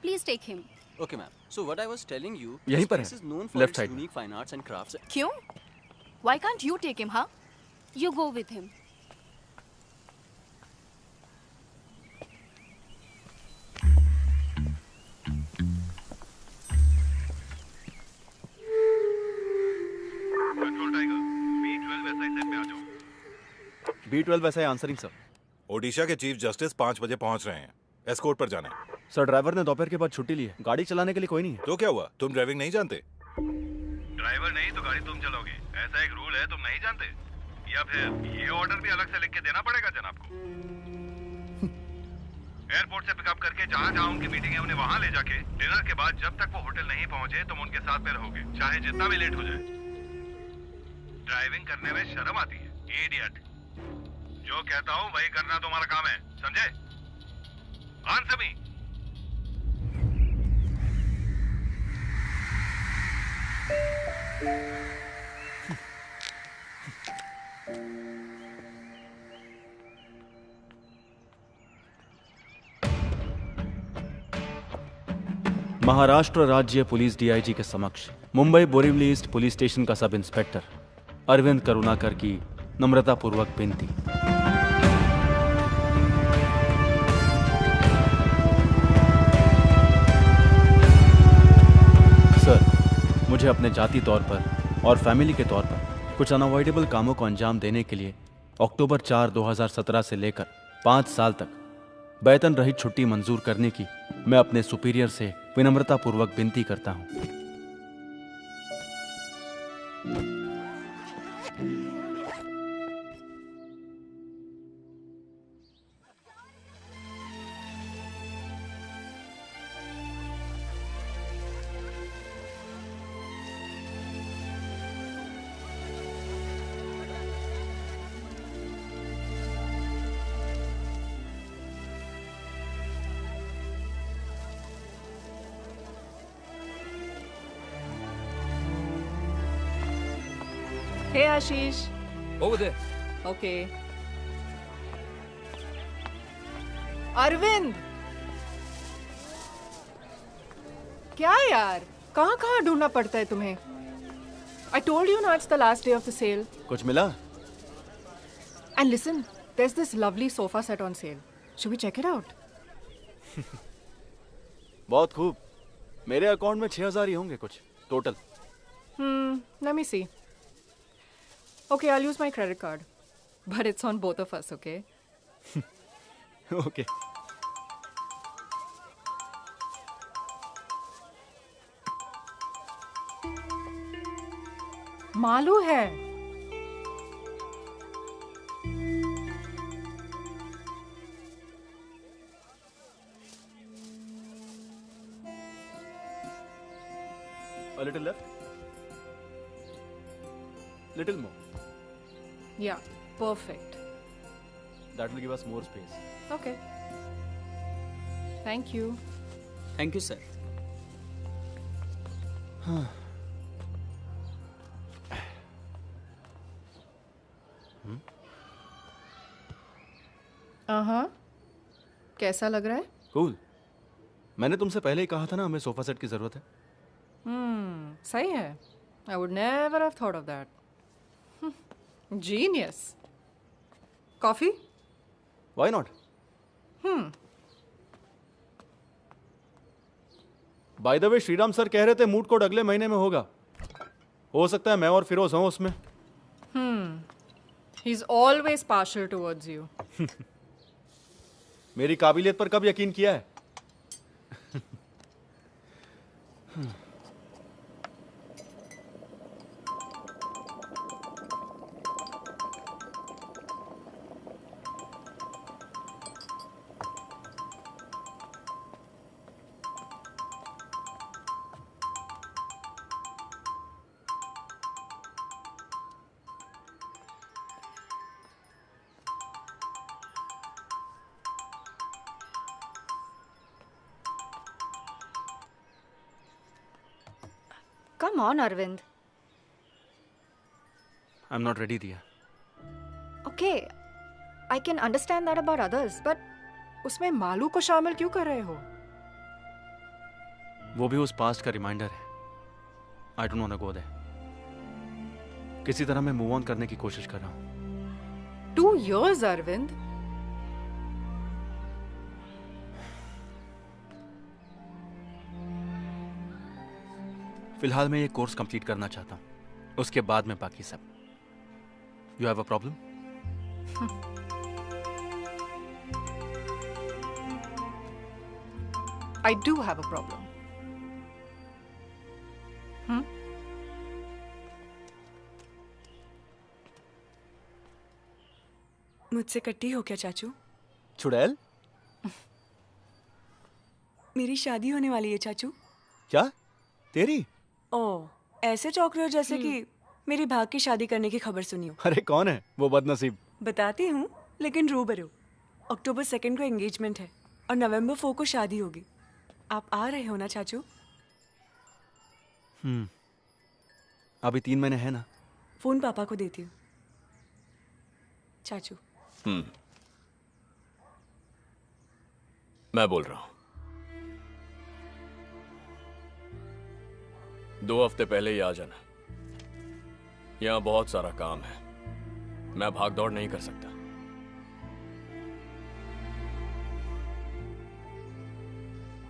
Please take him.
Okay, ma'am. So what I was telling you,
यहीं
this
पर
place
है,
is known for
left
its
side.
Hmm?
unique fine arts and crafts.
क्यों? Why can't you take him, huh? You go with him.
B12 वैसा है answering sir.
Odisha के chief justice 5 बजे पहुंच रहे हैं। एस्कॉर्ट पर जाना है।
सर ड्राइवर ने दोपहर के बाद छुट्टी ली है, गाड़ी चलाने के लिए कोई नहीं है।
तो क्या हुआ, तुम ड्राइविंग नहीं जानते?
ड्राइवर नहीं तो गाड़ी तुम चलोगे, ऐसा एक रूल है, तुम नहीं जानते? या फिर ये ऑर्डर भी अलग से लिख के देना पड़ेगा जनाब को? एयरपोर्ट से पिकअप करके जहाँ जहाँ उनकी मीटिंग है उन्हें वहाँ ले जाके डिनर के बाद जब तक वो होटल नहीं पहुँचे तुम उनके साथ में रहोगे, चाहे जितना भी लेट हो जाए। ड्राइविंग करने में शर्म आती है, इडियट। जो कहता हूँ वही करना तुम्हारा काम है, समझे? Answer me.
महाराष्ट्र राज्य पुलिस डीआईजी के समक्ष Mumbai Borivali east police station का सब इंस्पेक्टर अरविंद करुणाकर की नम्रतापूर्वक विनती। सर, मुझे अपने जाति तौर पर और फैमिली के तौर पर कुछ अनअवॉइडेबल कामों को अंजाम देने के लिए अक्टूबर 4, 2017 से लेकर 5 साल तक वेतन रहित छुट्टी मंजूर करने की मैं अपने सुपीरियर से विनम्रतापूर्वक विनती करता हूं।
Hey Ashish.
Over there.
Okay. Arvind, क्या यार,
कहाँ कहाँ ढूंढना पड़ता है तुम्हें? I told you now it's the last day of the sale.
कुछ मिला?
And listen, there's this lovely sofa set on sale. Should we check it out?
बहुत खूब। मेरे अकाउंट में 6,000 ही होंगे कुछ total.
Let me see. Okay, I'll use my credit card. But it's on both of us, okay?
Okay.
Malu है।
A little left. Little more.
Yeah, perfect.
That will give us more space.
Okay. Thank you.
Thank you sir.
कैसा लग रहा है?
Cool. मैंने तुमसे पहले ही कहा था ना हमें सोफा सेट की जरूरत है।
सही है। I would never have thought of that. Genius. Coffee?
Why not? By the way Shriram sir कह रहे थे मूड कोड अगले महीने में होगा। हो सकता है मैं और फिरोज हों उसमें।
He's always partial towards you.
मेरी काबिलियत पर कब यकीन किया है?
Come on, Arvind.
I'm not ready, Diya.
Okay, I can understand that about others, but
उसमें मालू को शामिल क्यों कर रहे हो?
वो भी उस पास्ट का रिमाइंडर है। I don't want to go there. किसी तरह मैं मूव ऑन करने की कोशिश कर रहा हूँ।
2 years, Arvind.
फिलहाल मैं ये कोर्स कंप्लीट करना चाहता हूँ, उसके बाद में बाकी सब। You have a problem?
I do have a problem.
मुझसे कट्टी हो क्या चाचू?
चुड़ैल?
मेरी शादी होने वाली है चाचू।
क्या? तेरी?
ओह, ऐसे चौंक रहे हो जैसे कि मेरी भाग की शादी करने की खबर सुनी हो।
अरे कौन है वो बदनसीब?
बताती हूँ, लेकिन रूबरू। अक्टूबर 2 को एंगेजमेंट है और नवंबर 4 को शादी होगी। आप आ रहे हो ना चाचू?
अभी 3 महीने है ना।
फोन पापा को देती हूँ। चाचू।
मैं बोल रहा हूं। 2 हफ्ते पहले ही आ जाना। यहां बहुत सारा काम है, मैं भाग दौड़ नहीं कर सकता।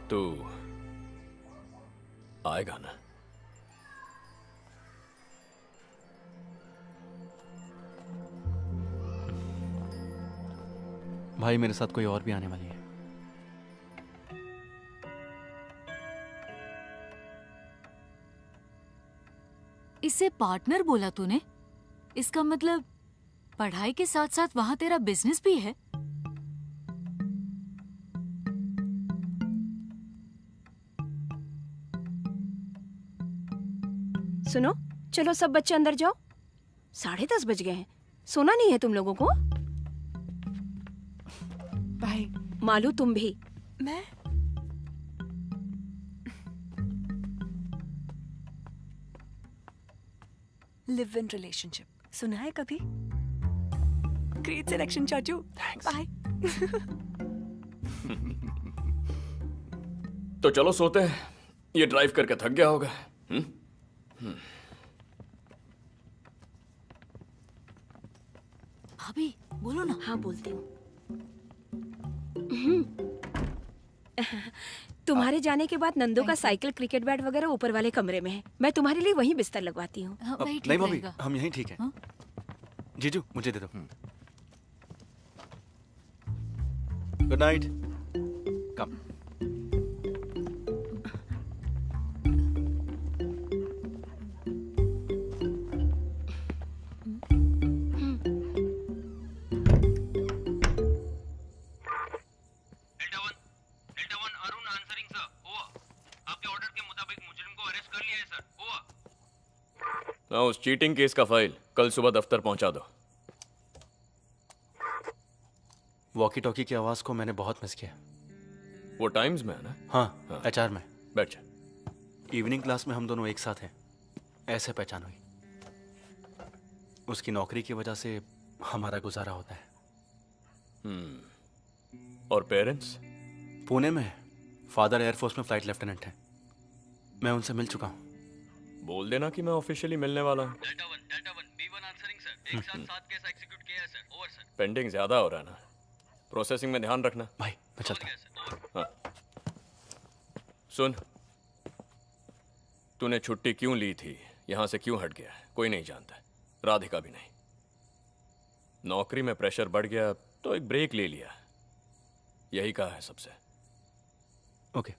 तू आएगा ना?
भाई मेरे साथ कोई और भी आने वाली है।
इसे पार्टनर बोला तूने? इसका मतलब पढ़ाई के साथ साथ वहां तेरा बिजनेस भी है?
सुनो, चलो सब बच्चे अंदर जाओ। 10:30 बज गए हैं। सोना नहीं है तुम लोगों को?
भाई
मालू तुम भी।
मैं लिव इन रिलेशनशिप सुना है कभी? ग्रेट सिलेक्शन चाचू। बाय।
तो चलो सोते हैं, ये ड्राइव करके थक गया होगा।
भाभी बोलो ना।
हाँ बोलती हूँ। तुम्हारे जाने के बाद नंदो का साइकिल, क्रिकेट बैट वगैरह ऊपर वाले कमरे में है। मैं तुम्हारे लिए वहीं बिस्तर लगवाती हूँ।
नहीं भाभी, हम यहीं ठीक है। जीजू मुझे दे दो। Good night. कम।
उस चीटिंग केस का फाइल कल सुबह दफ्तर पहुंचा दो।
वॉकी टॉकी की आवाज को मैंने बहुत मिस किया।
वो टाइम्स में है ना?
हाँ, एचआर में।
बैठ जा।
इवनिंग क्लास में हम दोनों एक साथ हैं, ऐसे पहचान हुई। उसकी नौकरी की वजह से हमारा गुजारा होता है।
और पेरेंट्स?
पुणे में है। फादर एयरफोर्स में फ्लाइट लेफ्टिनेंट हैं। मैं उनसे मिल चुका हूँ।
बोल देना कि मैं ऑफिशियली मिलने वाला हूँ। पेंडिंग ज्यादा हो रहा है ना, प्रोसेसिंग में ध्यान रखना।
भाई मैं चलता हूँ।
हाँ। सुन, तूने छुट्टी क्यों ली थी, यहां से क्यों हट गया, कोई नहीं जानता, राधिका भी नहीं। नौकरी में प्रेशर बढ़ गया तो एक ब्रेक ले लिया, यही कहा है सबसे।
ओके।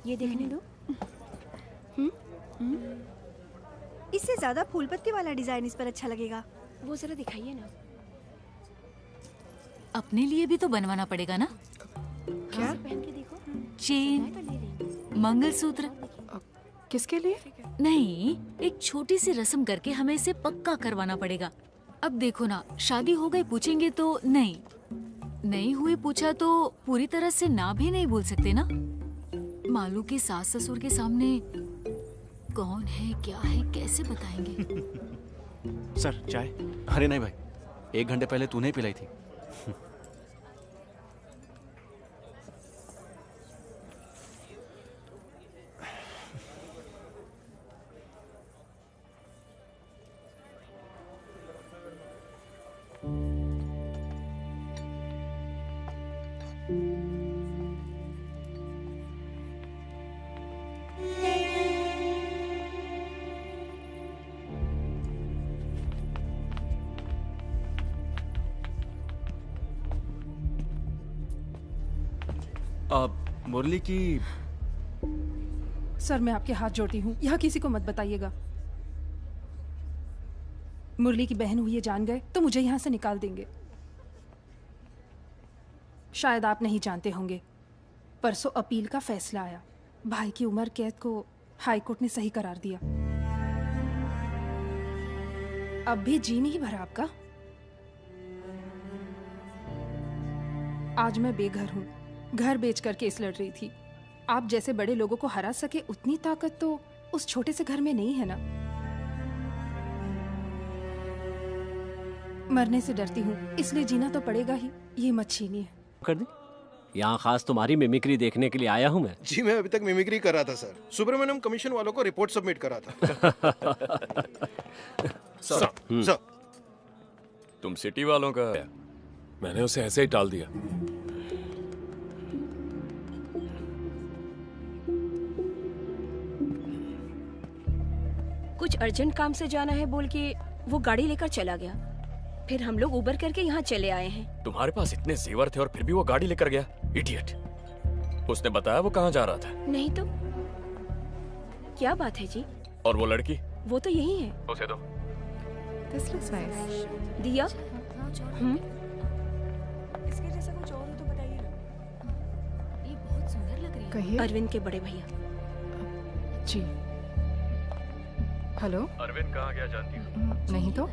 ये देखने दो।
इससे ज्यादा फूल पत्ती वाला डिजाइन इस पर अच्छा लगेगा।
वो जरा दिखाइए ना।
अपने लिए भी तो बनवाना पड़ेगा ना।
क्या?
पहन के देखो।
चेन, मंगलसूत्र।
किसके लिए?
नहीं, एक छोटी सी रस्म करके हमें इसे पक्का करवाना पड़ेगा। अब देखो ना, शादी हो गई पूछेंगे तो नहीं हुई पूछा तो पूरी तरह से ना भी नहीं बोल सकते ना। मालू के सास ससुर के सामने कौन है क्या है कैसे बताएंगे।
सर चाय? अरे नहीं भाई, 1 घंटे पहले तूने पिलाई थी। मुरली की।
सर मैं आपके हाथ जोड़ती हूँ, यहाँ किसी को मत बताइएगा। मुरली की बहन हुई ये जान गए तो मुझे यहाँ से निकाल देंगे। शायद आप नहीं जानते होंगे, परसों अपील का फैसला आया। भाई की उम्र कैद को हाई कोर्ट ने सही करार दिया। अब भी जी नहीं भरा आपका? आज मैं बेघर हूँ, घर बेचकर केस लड़ रही थी। आप जैसे बड़े लोगों को हरा सके उतनी ताकत तो उस छोटे से घर में नहीं है ना। मरने से डरती हूँ, इसलिए जीना तो पड़ेगा ही। ये मत छीनिए।
कर दी। यहाँ खास तुम्हारी मिमिक्री देखने के लिए आया हूँ मैं।
जी मैं अभी तक मिमिक्री कर रहा था सर। सुब्रमण्यम कमीशन वालों को रिपोर्ट सबमिट करा था।
सर,
तुम सिटी वालों का?
मैंने उसे ऐसे ही टाल दिया।
कुछ अर्जेंट काम से जाना है बोल के वो गाड़ी लेकर चला गया। फिर हम लोग उबर करके यहाँ चले आए हैं।
तुम्हारे पास इतने जेवर थे और फिर भी वो गाड़ी लेकर गया, इडियट। उसने बताया वो कहाँ जा रहा था?
नहीं तो क्या बात है जी?
और वो लड़की?
वो तो यही है।
उसे दो।
This looks nice.
दिया?
इसके जैसा कुछ और हो तो बताइए ना।
ये बहुत सुंदर लग रही है।
कहिए।
अरविंद के बड़े भैया।
जी। हेलो।
अरविंद कहाँ गया जानती हो?
नहीं तो।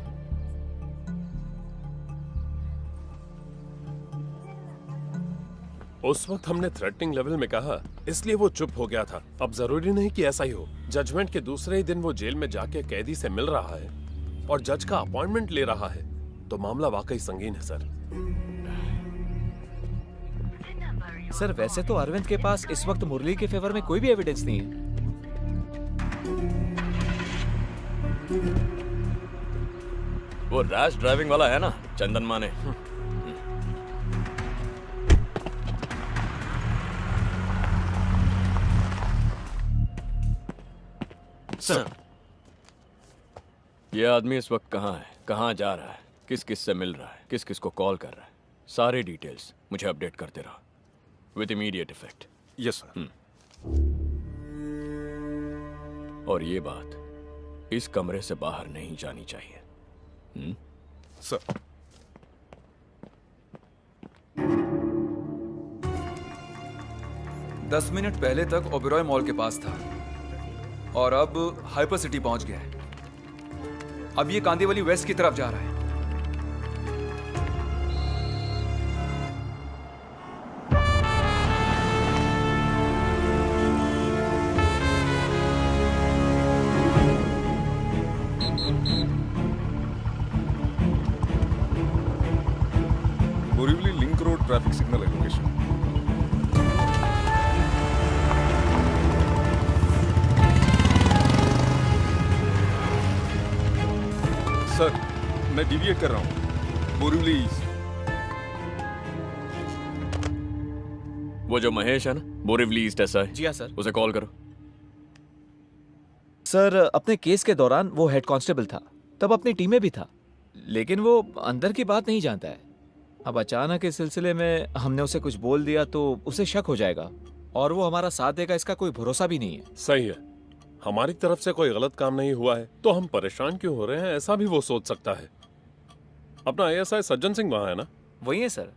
उस वक्त हमने थ्रेटनिंग लेवल में कहा, इसलिए वो चुप हो गया था। अब जरूरी नहीं कि ऐसा ही हो। जजमेंट के दूसरे ही दिन वो जेल में जाके कैदी से मिल रहा है और जज का अपॉइंटमेंट ले रहा है, तो मामला वाकई संगीन है सर।
सर वैसे तो अरविंद के पास इस वक्त मुरली के फेवर में कोई भी एविडेंस नहीं है।
वो रैश ड्राइविंग वाला है ना, चंदन माने।
सर,
ये आदमी इस वक्त कहाँ है, कहाँ जा रहा है, किस किस से मिल रहा है, किस किस को कॉल कर रहा है, सारे डिटेल्स मुझे अपडेट करते रहो with immediate effect.
Yes sir.
और ये बात इस कमरे से बाहर नहीं जानी चाहिए।
सर।
दस मिनट पहले तक ओबेरॉय मॉल के पास था और अब हाइपर सिटी पहुंच गया है। अब ये कांदीवली वेस्ट की तरफ जा रहा है।
Borivali link road traffic signal है लोकेशन। सर, मैं डिविएट कर रहा हूँ बोरीवली ईस्ट।
वो जो महेश है ना, बोरीवली ईस्ट एसआई।
जी हाँ सर।
उसे कॉल करो।
सर अपने केस के दौरान वो हेड कांस्टेबल था, तब अपनी टीम में भी था, लेकिन वो अंदर की बात नहीं जानता है। अब अचानक इस सिलसिले में हमने उसे कुछ बोल दिया तो उसे शक हो जाएगा और वो हमारा साथ देगा, इसका कोई भरोसा भी नहीं है।
सही है, हमारी तरफ से कोई गलत काम नहीं हुआ है तो हम परेशान क्यों हो रहे हैं, ऐसा भी वो सोच सकता है। अपना ASI सज्जन सिंह वहां है ना?
वही है सर।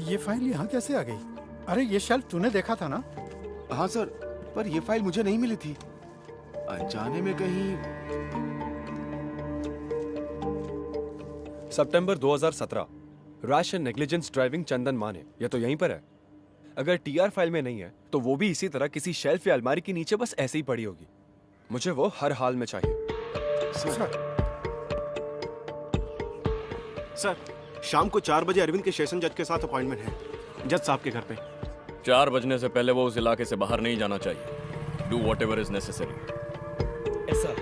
ये फाइल यहाँ कैसे आ गई? अरे ये शेल्फ तूने देखा था ना?
हाँ सर, पर ये फाइल मुझे नहीं मिली थी। अनजाने में कहीं।
सितंबर 2017, रैश एंड नेग्लिजेंस ड्राइविंग चंदन माने, ये तो यहीं पर है। अगर TR फाइल में नहीं है तो वो भी इसी तरह किसी शेल्फ या अलमारी के नीचे बस ऐसे ही पड़ी होगी। मुझे वो हर हाल में चाहिए।
सर, शाम को 4 बजे अरविंद के सेशन जज के साथ अपॉइंटमेंट है, जज साहब के घर पे।
4 बजने से पहले वो उस इलाके से बाहर नहीं जाना चाहिए। Do whatever is necessary.
ऐसा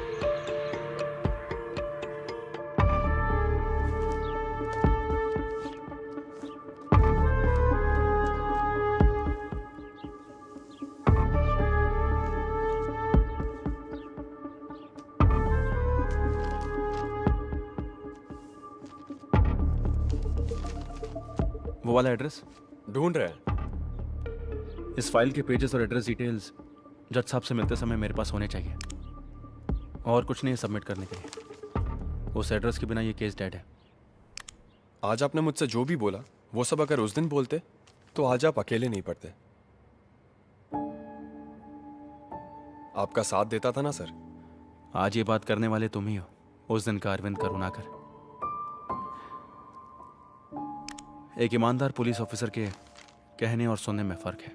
वो वाला एड्रेस
ढूंढ रहे हैं।
इस फाइल के पेजेस और एड्रेस डिटेल्स जज साहब से मिलते समय मेरे पास होने चाहिए, और कुछ नहीं सबमिट करने के लिए। उस एड्रेस के बिना ये केस डेड है।
आज आपने मुझसे जो भी बोला वो सब अगर उस दिन बोलते तो आज आप अकेले नहीं पड़ते। आपका साथ देता था ना सर।
आज ये बात करने वाले तुम ही हो, उस दिन का अरविंद करुणाकर। एक ईमानदार पुलिस ऑफिसर के कहने और सुनने में फर्क है।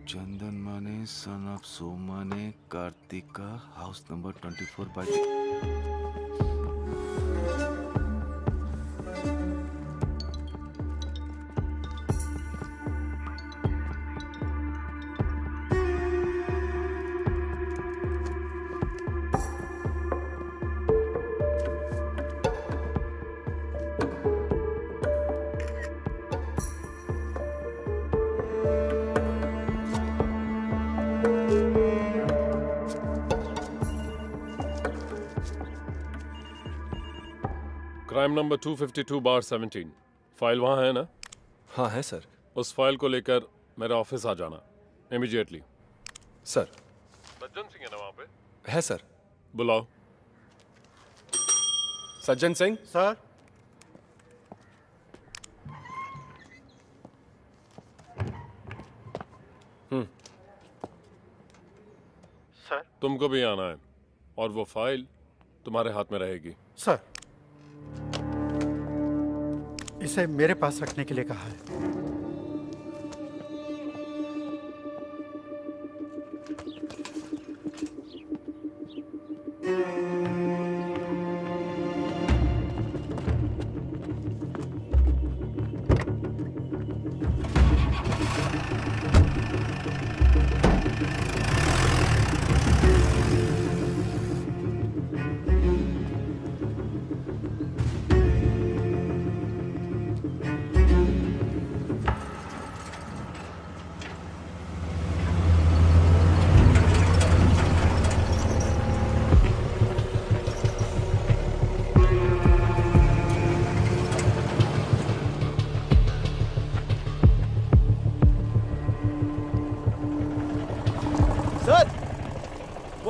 Chandan Mane son of Somane, Kartika, house number 24/।
Crime number 252/17। File वहाँ है ना?
हाँ है सर।
उस फाइल को लेकर मेरे ऑफिस आ जाना इमीडिएटली।
सर।
सज्जन सिंह है ना वहाँ पे?
है सर।
बुलाओ।
सज्जन सिंह।
सर।
सर। तुमको भी आना है और वो फाइल तुम्हारे हाथ में रहेगी।
सर, इसे मेरे पास रखने के लिए कहा है।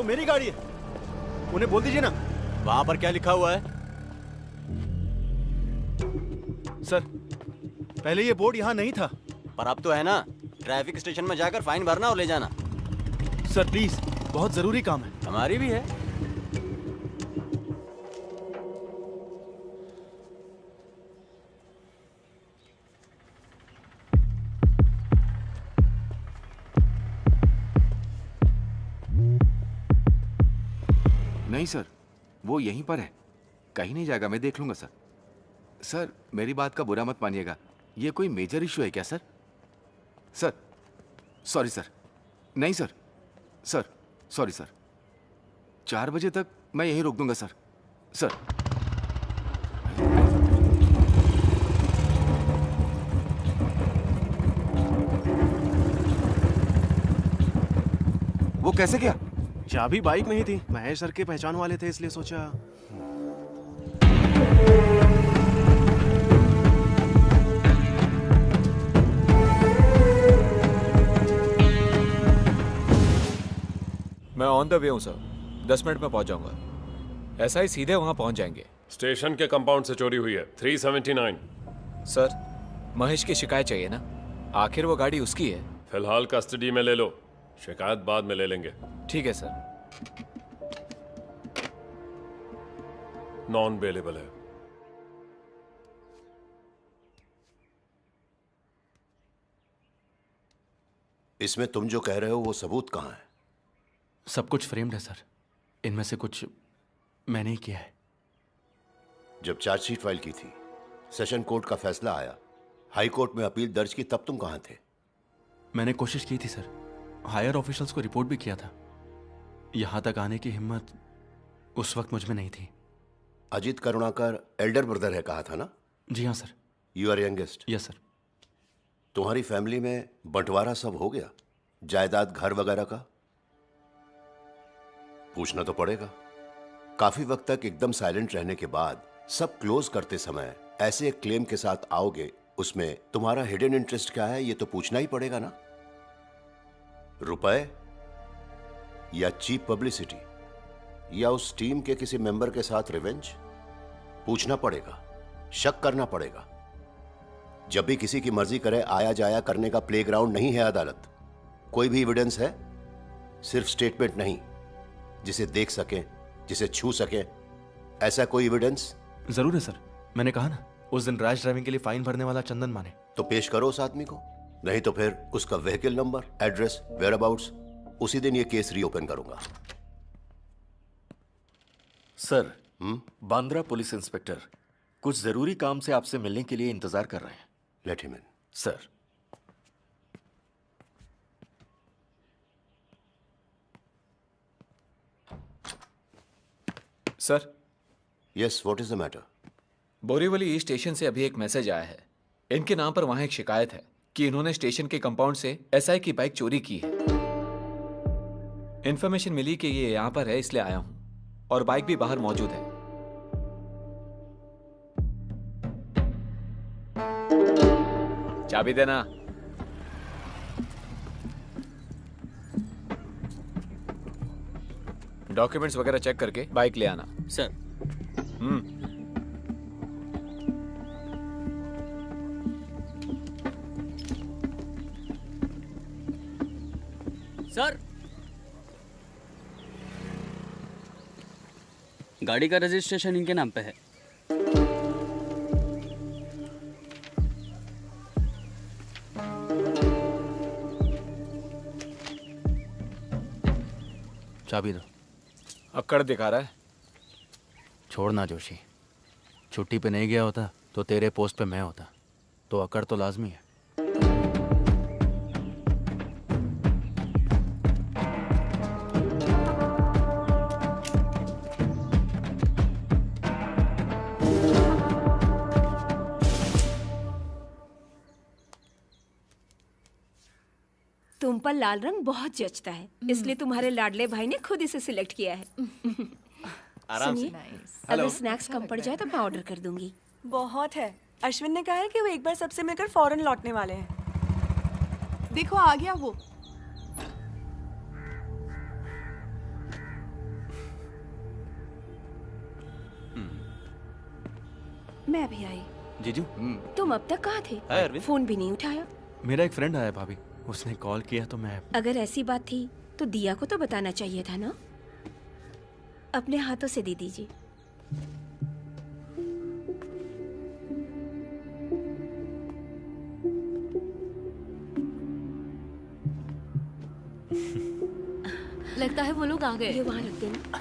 मेरी गाड़ी है, उन्हें बोल दीजिए ना। वहां पर क्या लिखा हुआ है? सर, पहले ये बोर्ड यहाँ नहीं था।
पर अब तो है ना। ट्रैफिक स्टेशन में जाकर फाइन भरना और ले जाना।
सर प्लीज, बहुत जरूरी काम है।
हमारी भी है।
नहीं सर, वो यहीं पर है, कहीं नहीं जाएगा, मैं देख लूंगा सर। सर मेरी बात का बुरा मत मानिएगा, ये कोई मेजर इशू है क्या सर? Sir sorry sir. नहीं सर, सर सॉरी सर। 4 बजे तक मैं यहीं रोक दूंगा सर। सर वो कैसे किया?
चाबी बाइक में ही थी, महेश सर के पहचान वाले थे इसलिए सोचा।
मैं ऑन द वे हूं सर, 10 मिनट में पहुंच जाऊंगा। ऐसा ही सीधे वहां पहुंच जाएंगे।
स्टेशन के कंपाउंड से चोरी हुई है 379।
सर महेश की शिकायत चाहिए ना, आखिर वो गाड़ी उसकी है।
फिलहाल कस्टडी में ले लो, शिकायत बाद में ले लेंगे।
ठीक है सर।
नॉन बेलेबल है।
इसमें तुम जो कह रहे हो वो सबूत कहाँ है?
सब कुछ फ्रेम्ड है सर, इनमें से कुछ मैंने ही किया है।
जब चार्जशीट फाइल की थी, सेशन कोर्ट का फैसला आया, हाई कोर्ट में अपील दर्ज की, तब तुम कहाँ थे?
मैंने कोशिश की थी सर, हायर ऑफिशियल्स को रिपोर्ट भी किया था। यहां तक आने की हिम्मत उस वक्त मुझ में नहीं थी।
अजीत करुणाकर एल्डर ब्रदर है कहा था ना?
जी हाँ sir.
You are youngest?
Yes sir.
तुम्हारी फैमिली में बंटवारा सब हो गया, जायदाद घर वगैरह का? पूछना तो पड़ेगा। काफी वक्त तक एकदम साइलेंट रहने के बाद सब क्लोज करते समय ऐसे एक क्लेम के साथ आओगे, उसमें तुम्हारा हिडन इंटरेस्ट क्या है ये तो पूछना ही पड़ेगा ना। रुपए या चीप पब्लिसिटी या उस टीम के किसी मेंबर के साथ रिवेंज? पूछना पड़ेगा, शक करना पड़ेगा। जब भी किसी की मर्जी करे आया जाया करने का प्लेग्राउंड नहीं है अदालत। कोई भी एविडेंस है, सिर्फ स्टेटमेंट नहीं, जिसे देख सके, जिसे छू सके, ऐसा कोई एविडेंस?
जरूर है सर, मैंने कहा ना उस दिन रैश ड्राइविंग के लिए फाइन भरने वाला चंदन माने।
तो पेश करो उस आदमी को, नहीं तो फिर उसका व्हीकल नंबर, एड्रेस, वेयरअबाउट्स, उसी दिन ये केस रीओपन करूंगा।
सर, बांद्रा पुलिस इंस्पेक्टर कुछ जरूरी काम से आपसे मिलने के लिए इंतजार कर रहे हैं।
Let him in.
Sir.
Sir.
Yes, what is the matter?
Borivali station से अभी एक मैसेज आया है। इनके नाम पर वहां एक शिकायत है कि इन्होंने स्टेशन के कंपाउंड से एसआई की बाइक चोरी की है। इन्फॉर्मेशन मिली कि ये यहां पर है, इसलिए आया हूं, और बाइक भी बाहर मौजूद है। चाबी देना। डॉक्यूमेंट्स वगैरह चेक करके बाइक ले आना।
सर।
सर, गाड़ी का रजिस्ट्रेशन इनके नाम पे है।
चाबी दो।
अक्कड़ दिखा रहा है।
छोड़ना जोशी, छुट्टी पे नहीं गया होता तो तेरे पोस्ट पे मैं होता, तो अकड़ तो लाजमी है।
तुम पर लाल रंग बहुत जचता है, इसलिए तुम्हारे लाडले भाई ने खुद इसे सिलेक्ट किया है।
आराम से।
सुनिए, अगर स्नैक्स कम पड़ जाए तो मैं ऑर्डर कर दूंगी।
बहुत है। अश्विन ने कहा है कि वो एक बार सबसे मिलकर फौरन लौटने वाले हैं।
देखो आ गया वो।
मैं भी आई।
जीजू।
तुम अब तक कहाँ थे?
हाय अरविंद।
फोन भी नहीं उठाया।
मेरा एक फ्रेंड आया भाभी, उसने कॉल किया तो मैं।
अगर ऐसी बात थी तो दिया को तो बताना चाहिए था ना। अपने हाथों से दे दीजिए।
लगता है वो लोग आ गए।
ये वहाँ रख देना।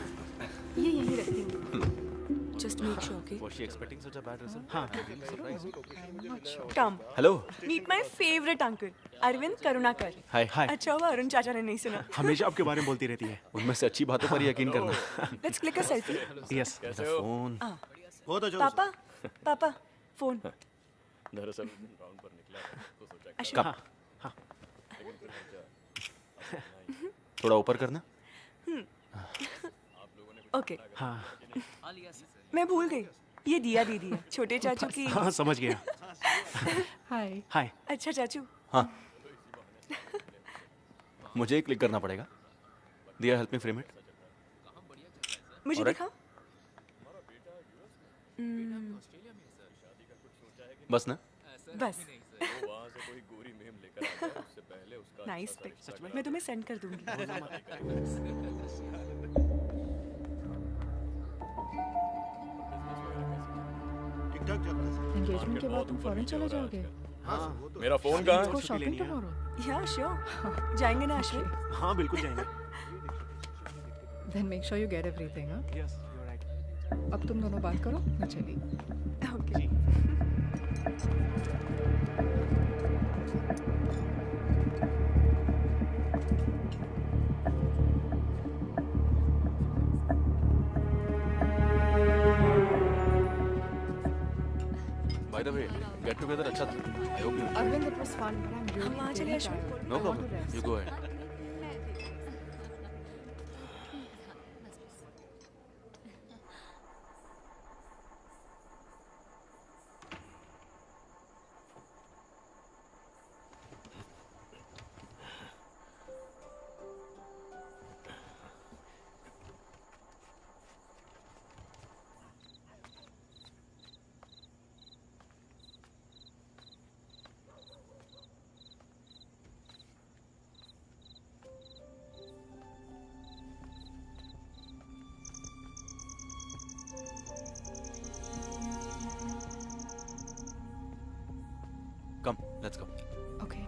ये यहीं रख देंगे। Just make sure, okay?
Was she expecting such a bad result?
हाँ।
Surprise.
Come.
Hello.
Meet my favorite uncle, Arvind Karunakar.
Hi. Hi.
अच्छा हुआ अरुण चाचा ने नहीं सुना।
हमेशा आपके बारे में बोलती रहती है, उनमें से अच्छी बातों पर यकीन करना।
Let's click a selfie.
Yes. Phone.
पापा, पापा, फोन।
दरअसल राउंड पर निकला तो सोचा
अश्विन।
हाँ। थोड़ा ऊपर करना।
ओके।
हाँ।
मैं भूल गई, ये दिया दीदी है, छोटे चाचू की।
हाँ समझ गया।
हाय।
हाय।
अच्छा चाचू।
हाँ। मुझे क्लिक करना पड़ेगा। दिया हेल्प मी फ्रेम इट।
मुझे
Alright.
दिखा।
बस ना।
बस।
वहां से कोई गोरी मेम लेकर आ जाए उससे पहले उसका
नाइस पिक। मैं तुम्हें सेंड कर दूंगी।
एंगेजमेंट के बाद तुम फौरन चले जाओगे?
हाँ। मेरा फोन कहाँ है?
Go shopping tomorrow.
या श्योर। जाएंगे ना अश्विन?
हाँ बिल्कुल जाएंगे।
Then make sure you get everything, हाँ?
Yes, you're right.
अब तुम दोनों बात करो, मैं चली।
Okay.
By the way, get together अच्छा था। I hope you.
Arvind, it was fun, but I'm really,
हम वहाँ चले
really
Ashwin?
tired.
No
I want to
problem.
rest.
You go ahead. Come, let's go.
Okay.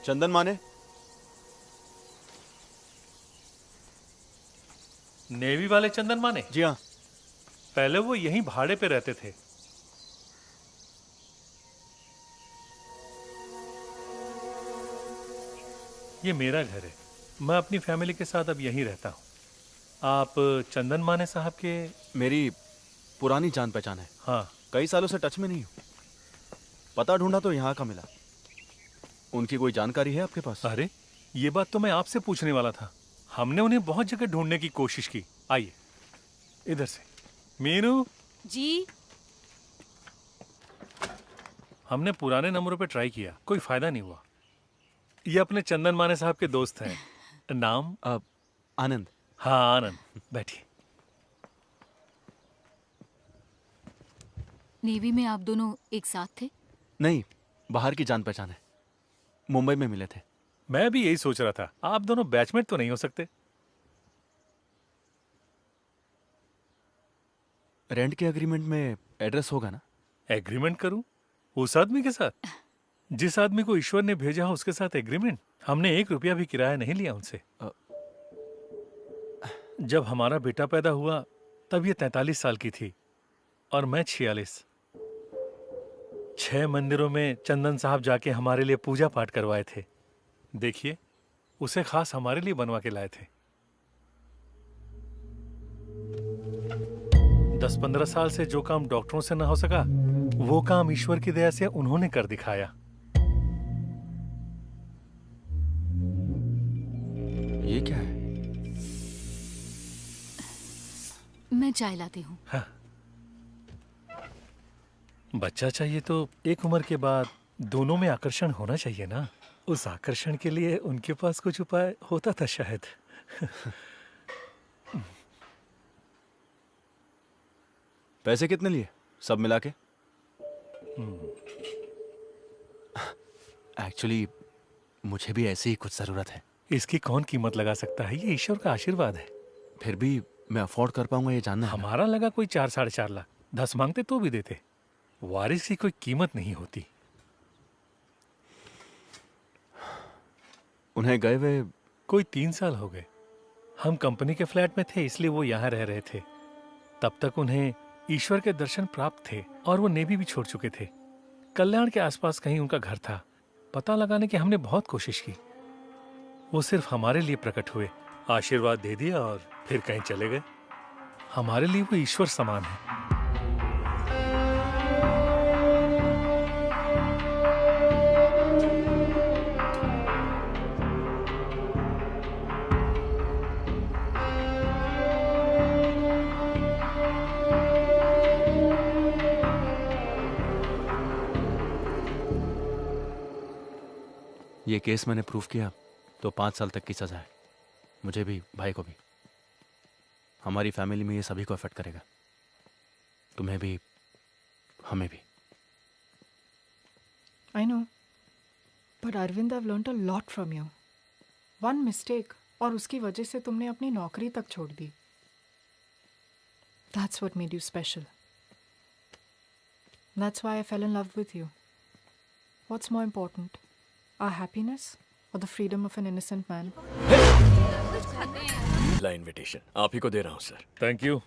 चंदन माने?
Navy वाले चंदन माने?
जी हाँ।
पहले वो यहीं भाड़े पे रहते थे। ये मेरा घर है। मैं अपनी फैमिली के साथ अब यहीं रहता हूँ। आप चंदन माने साहब के?
मेरी पुरानी जान पहचान है।
हाँ।
कई सालों से टच में नहीं हूँ। पता ढूंढा तो यहाँ का मिला। उनकी कोई जानकारी है आपके पास?
अरे ये बात तो मैं आपसे पूछने वाला था। हमने उन्हें बहुत जगह ढूंढने की कोशिश की। आइए इधर से। मीनू
जी।
हमने पुराने नंबरों पे ट्राई किया, कोई फायदा नहीं हुआ। ये अपने चंदन माने साहब के दोस्त हैं। नाम?
आनंद।
हाँ आनंद, बैठिए।
नेवी में आप दोनों एक साथ थे?
नहीं, बाहर की जान पहचान है। मुंबई में मिले थे।
मैं भी यही सोच रहा था, आप दोनों बैचमेट तो नहीं हो सकते?
रेंट के एग्रीमेंट में एड्रेस होगा ना?
एग्रीमेंट करूं? उस आदमी के साथ? जिस आदमी को ईश्वर ने भेजा हो उसके साथ एग्रीमेंट? हमने 1 रुपया भी किराया नहीं लिया उनसे। जब हमारा बेटा पैदा हुआ तब ये 43 साल की थी और मैं 46। 6 मंदिरों में चंदन साहब जाके हमारे लिए पूजा पाठ करवाए थे। देखिए, उसे खास हमारे लिए बनवा के लाए थे। 10-15 साल से जो काम डॉक्टरों से ना हो सका, वो काम ईश्वर की दया से उन्होंने कर दिखाया।
ये क्या है?
मैं चाय लाती हूँ।
हाँ। बच्चा चाहिए तो एक उम्र के बाद दोनों में आकर्षण होना चाहिए ना। उस आकर्षण के लिए उनके पास कुछ उपाय होता था शायद।
पैसे कितने लिए सब मिला के? एक्चुअली मुझे भी ऐसी ही कुछ जरूरत है।
इसकी कौन कीमत लगा सकता है? ये ईश्वर का आशीर्वाद है।
फिर भी मैं अफोर्ड कर पाऊंगा ये जानना है।
हमारा लगा कोई 4-4.5 लाख। 10 मांगते तो भी देते। वारिस की कोई कीमत नहीं होती।
उन्हें गए हुए
कोई 3 साल हो गए। हम कंपनी के फ्लैट में थे इसलिए वो यहाँ रह रहे थे। तब तक उन्हें ईश्वर के दर्शन प्राप्त थे और वो नेवी भी छोड़ चुके थे। कल्याण के आसपास कहीं उनका घर था। पता लगाने की हमने बहुत कोशिश की। वो सिर्फ हमारे लिए प्रकट हुए, आशीर्वाद दे दिया और फिर कहीं चले गए। हमारे लिए वो ईश्वर समान है।
ये केस मैंने प्रूफ किया तो 5 साल तक की सजा है। मुझे भी, भाई को भी। हमारी फैमिली में ये सभी को अफेक्ट करेगा। तुम्हें भी, हमें भी।
I know, but Arvind, I've learned a lot from you. One mistake और उसकी वजह से तुमने अपनी नौकरी तक छोड़ दी। That's what made you special. That's why I fell in love with you. What's more important, our happiness or the freedom of an innocent man?
ला इनविटेशन आप ही को दे रहा हूँ सर।
Thank you.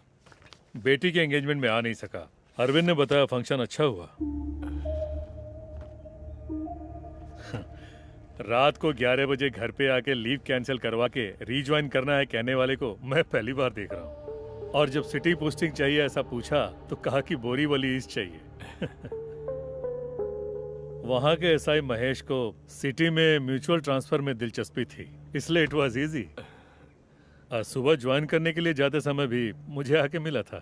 बेटी के एंगेजमेंट में आ नहीं सका। अरविंद ने बताया फंक्शन अच्छा हुआ। रात को 11 बजे घर पे आके लीव कैंसिल करवा के रीज्वाइन करना है कहने वाले को मैं पहली बार देख रहा हूँ। और जब सिटी पोस्टिंग चाहिए ऐसा पूछा तो कहा कि बोरीवली ईस्ट चाहिए। वहां के एसआई महेश को सिटी में म्यूचुअल ट्रांसफर में दिलचस्पी थी, इसलिए इट वाज इजी। सुबह ज्वाइन करने के लिए जाते समय भी मुझे आके मिला था।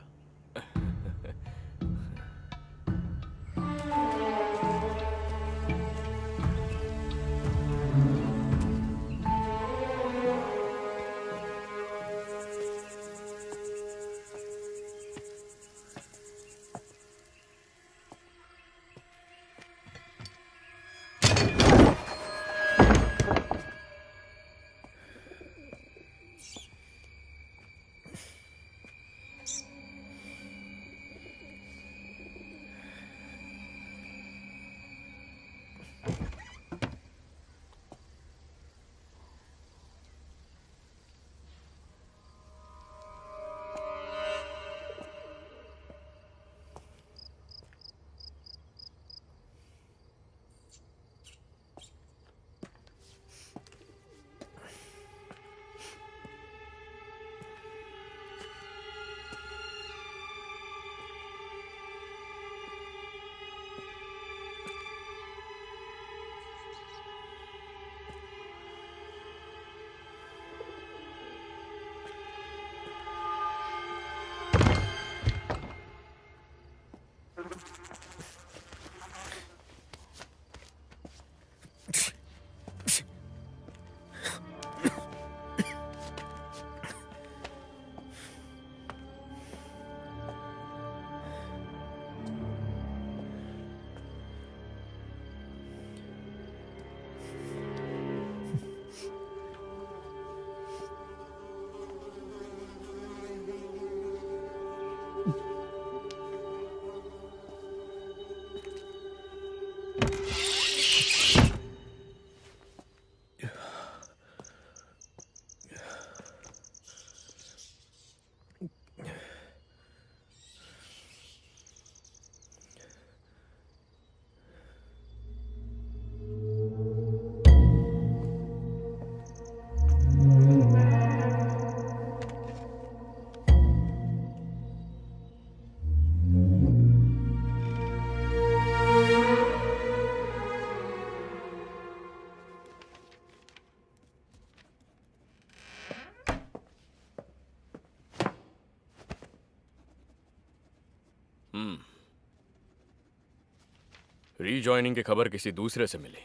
रीजॉइनिंग की खबर किसी दूसरे से मिली।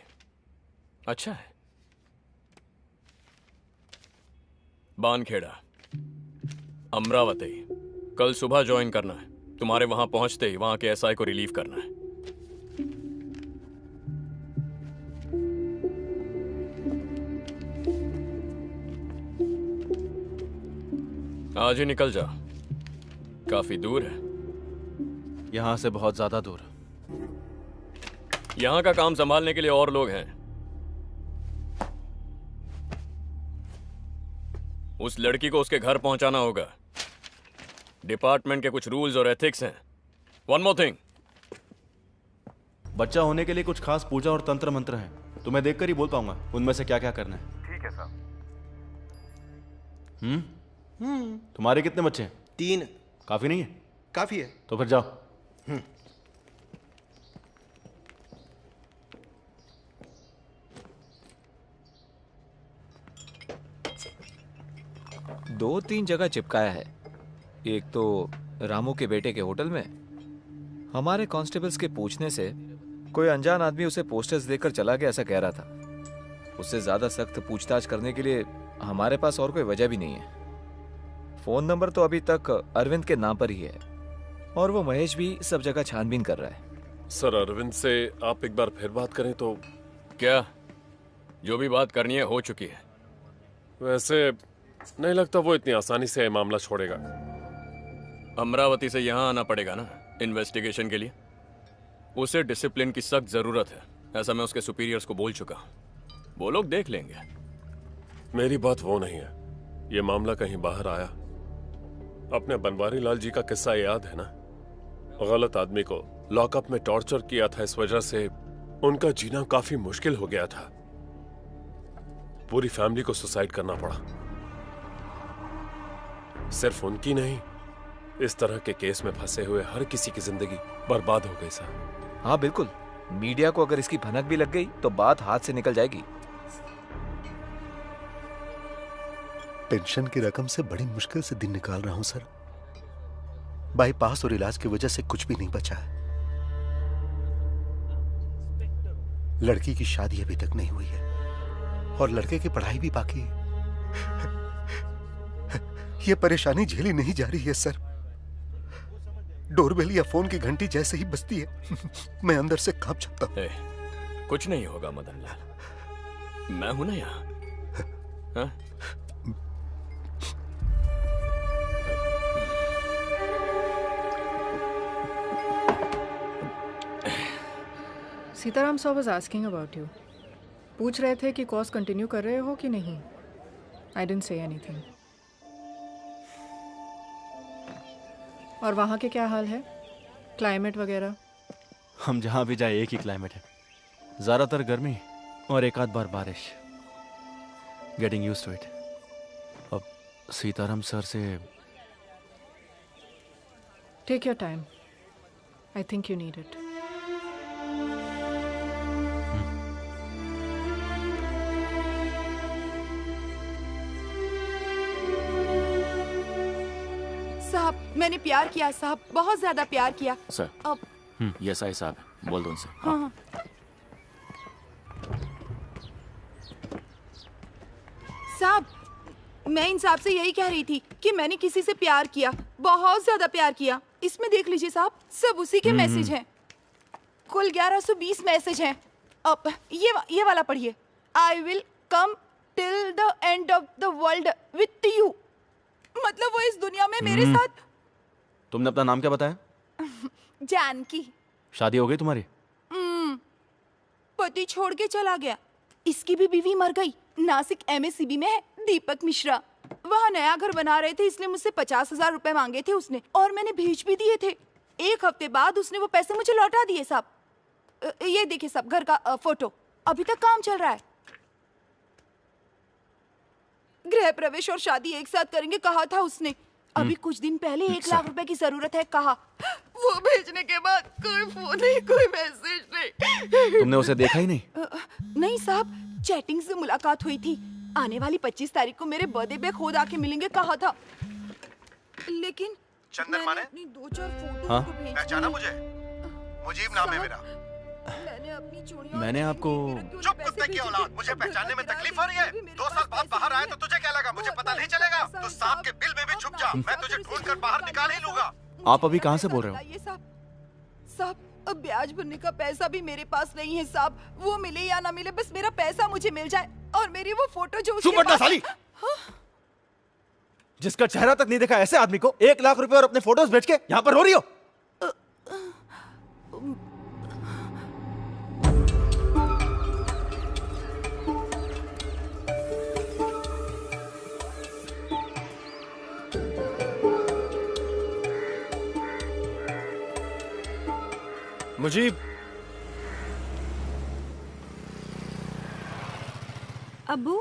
अच्छा है। बानखेड़ा, अमरावती, कल सुबह ज्वाइन करना है। तुम्हारे वहां पहुंचते ही वहां के एसआई को रिलीव करना है। आज ही निकल जा, काफी दूर है।
यहां से बहुत ज्यादा दूर।
यहां का काम संभालने के लिए और लोग हैं। उस लड़की को उसके घर पहुंचाना होगा। डिपार्टमेंट के कुछ रूल्स और एथिक्स हैं। वन मोर थिंग,
बच्चा होने के लिए कुछ खास पूजा और तंत्र मंत्र हैं। तुम्हें देखकर ही बोल पाऊंगा उनमें से क्या क्या करना है।
ठीक है साहब।
तुम्हारे कितने बच्चे हैं?
3।
काफी नहीं है?
काफी है।
तो फिर जाओ।
दो तीन जगह चिपकाया है। एक तो रामू के बेटे के होटल में। हमारे कांस्टेबल्स के पूछने से कोई अनजान आदमी उसे पोस्टर्स देकर चला गया ऐसा कह रहा था। उससे ज्यादा सख्त पूछताछ करने के लिए हमारे पास और कोई वजह भी नहीं है। फोन नंबर तो अभी तक अरविंद के नाम पर ही है और वो महेश भी सब जगह छानबीन कर रहा है।
सर, अरविंद से आप एक बार फिर बात करें तो।
क्या? जो भी बात करनी है हो चुकी है।
वैसे नहीं लगता वो इतनी आसानी से ये मामला छोड़ेगा।
अमरावती से यहाँ आना पड़ेगा ना इन्वेस्टिगेशन के लिए। उसे डिसिप्लिन की सख्त जरूरत है, ऐसा मैं उसके सुपीरियर्स को बोल चुका। वो लोग देख लेंगे।
मेरी बात वो नहीं है। ये मामला कहीं बाहर आया। अपने बनवारी लाल जी का किस्सा याद है ना? गलत आदमी को लॉकअप में टॉर्चर किया था, इस वजह से उनका जीना काफी मुश्किल हो गया था। पूरी फैमिली को सुसाइड करना पड़ा। सिर्फ उनकी नहीं, इस तरह के केस में फंसे हुए हर किसी की जिंदगी बर्बाद हो गई सर।
हाँ बिल्कुल, मीडिया को अगर इसकी भनक भी लग गई तो बात हाथ से निकल जाएगी।
पेंशन की रकम से बड़ी मुश्किल से दिन निकाल रहा हूं सर। बाईपास और इलाज की वजह से कुछ भी नहीं बचा है। लड़की की शादी अभी तक नहीं हुई है और लड़के की पढ़ाई भी बाकी है। यह परेशानी झेली नहीं जा रही है सर। डोरबेल या फोन की घंटी जैसे ही बजती है मैं अंदर से कांप जाता हूं।
कुछ नहीं होगा मदन लाल, मैं हूं ना यहाँ। हाँ?
Sitaram sir was asking about you. पूछ रहे थे कि कोर्स कंटिन्यू कर रहे हो कि नहीं। I didn't say anything. और वहाँ के क्या हाल है, क्लाइमेट वगैरह?
हम जहाँ भी जाए एक ही क्लाइमेट है, ज़्यादातर गर्मी और एक आध बार बारिश। Getting used to it. अब सीताराम सर से
take your time, I think you need it.
साहब मैंने प्यार किया साहब, बहुत ज्यादा प्यार किया।
सर
अब
ये साई साहब है, बोल दो उनसे।
हाँ। साहब मैं इन साहब से यही कह रही थी कि मैंने किसी से प्यार किया, बहुत ज्यादा प्यार किया। इसमें देख लीजिए साहब, सब उसी के मैसेज हैं। कुल 1120 मैसेज हैं। अब ये वाला पढ़िए। I will come till the end of the world with you. मतलब वो इस दुनिया में मेरे साथ।
तुमने अपना नाम क्या बताया?
जानकी।
शादी हो गई तुम्हारी?
पति छोड़ के चला गया। इसकी भी बीवी मर गई। नासिक MSCB में है, दीपक मिश्रा। वहाँ नया घर बना रहे थे, इसलिए मुझसे 50,000 रुपए मांगे थे उसने, और मैंने भेज भी दिए थे। 1 हफ्ते बाद उसने वो पैसे मुझे लौटा दिए साहब। ये देखिए सब घर का फोटो। अभी तक काम चल रहा है। गृह प्रवेश और शादी एक साथ करेंगे कहा था उसने। अभी कुछ दिन पहले 1 लाख रुपए की जरूरत है कहा। वो भेजने के बाद कोई फोन नहीं, कोई मैसेज नहीं।
तुमने उसे देखा ही नहीं?
नहीं साहब, चैटिंग से मुलाकात हुई थी। आने वाली 25 तारीख को मेरे बर्थडे पे खुद आके मिलेंगे कहा था। लेकिन
चंदन माने?
अपनी 2-4 फोटो
हाँ?
को भेज
पहचाना
दी।
मुझे? मुजीब नाम है मेरा।
मैंने अपनी चूड़ियों
मैंने आपको
चुप कुत्ते की औलाद, मुझे पहचानने में तकलीफ हो रही है? 2 साल बाद बाहर आया तो तुझे क्या लगा मुझे पता नहीं चलेगा? तो सांप के बिल में भी छुप जा, मैं तुझे ढूंढ कर बाहर निकाल ही लूंगा।
आप अभी कहाँ से बोल रहे हो?
ये साहब अब ब्याज भरने का पैसा भी मेरे पास नहीं है साहब। वो मिले या ना मिले, बस मेरा पैसा मुझे मिल जाए। और मेरी वो फोटो जो उसके
सुपरटा साली! जिसका चेहरा तक नहीं देखा ऐसे आदमी को 1 लाख रुपए और अपने फोटोज बेच के यहाँ पर रो रही हो?
मुजीब,
अब्बू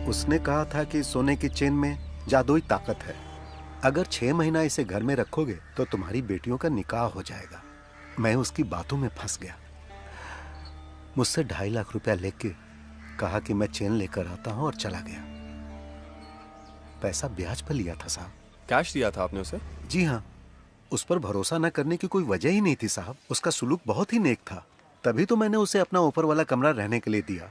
उसने कहा था कि सोने की चेन में जादुई ताकत है। अगर 6 महीना इसे घर में रखोगे तो तुम्हारी बेटियों का निकाह हो जाएगा। मैं उसकी बातों में फंस गया। मुझसे 2.5 लाख रुपया लेके कहा कि मैं चेन लेकर आता हूं और चला गया। पैसा ब्याज पर लिया था साहब।
कैश दिया था आपने उसे?
जी हाँ। उस पर भरोसा न करने की कोई वजह ही नहीं थी साहब। उसका सुलूक बहुत ही नेक था, तभी तो मैंने उसे अपना ऊपर वाला कमरा रहने के लिए दिया।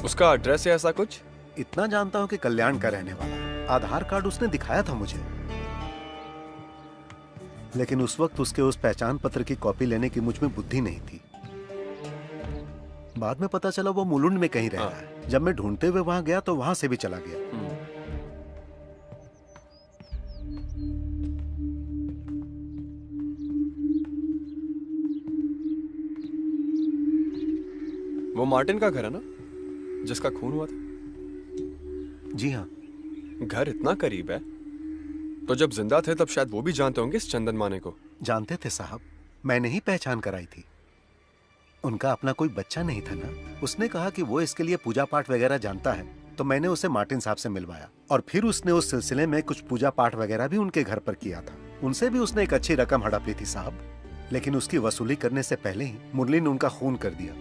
उसका एड्रेस है ऐसा कुछ?
इतना जानता हूं कि कल्याण का रहने वाला। आधार कार्ड उसने दिखाया था मुझे, लेकिन उस वक्त उसके उस पहचान पत्र की कॉपी लेने की मुझ में बुद्धि नहीं थी। बाद में पता चला वो मुलुंड में कहीं रह रहा है। जब मैं ढूंढते हुए वहां गया तो वहां से भी चला गया।
वो मार्टिन का घर है ना, जिसका खून हुआ था?
जी हाँ।
घर इतना करीब है तो जब जिंदा थे तब शायद वो भी जानते होंगे इस चंदन माने को।
जानते थे साहब, मैंने ही पहचान कराई थी। उनका अपना कोई बच्चा नहीं था ना। उसने कहा कि वो इसके लिए पूजा पाठ वगैरह जानता है, तो मैंने उसे मार्टिन साहब से मिलवाया और फिर उसने उस सिलसिले में कुछ पूजा पाठ वगैरह भी उनके घर पर किया था। उनसे भी उसने एक अच्छी रकम हड़प ली थी साहब, लेकिन उसकी वसूली करने से पहले ही मुरली ने उनका खून कर दिया।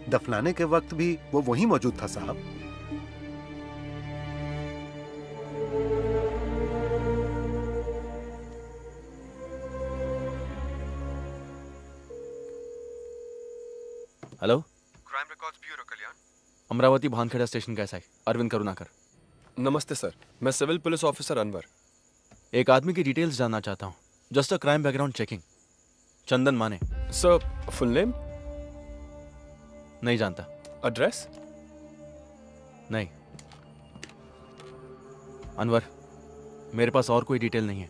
दफनाने के वक्त भी वो वहीं मौजूद था साहब।
हेलो,
क्राइम रिकॉर्ड्स ब्यूरो कल्याण।
अमरावती भानखेड़ा स्टेशन कैसा है? अरविंद करुणाकर।
नमस्ते सर, मैं सिविल पुलिस ऑफिसर अनवर।
एक आदमी की डिटेल्स जानना चाहता हूँ। Just a crime background checking. Chandan Mane.
Sir, full name?
नहीं जानता।
एड्रेस?
नहीं अनवर, मेरे पास और कोई डिटेल नहीं है।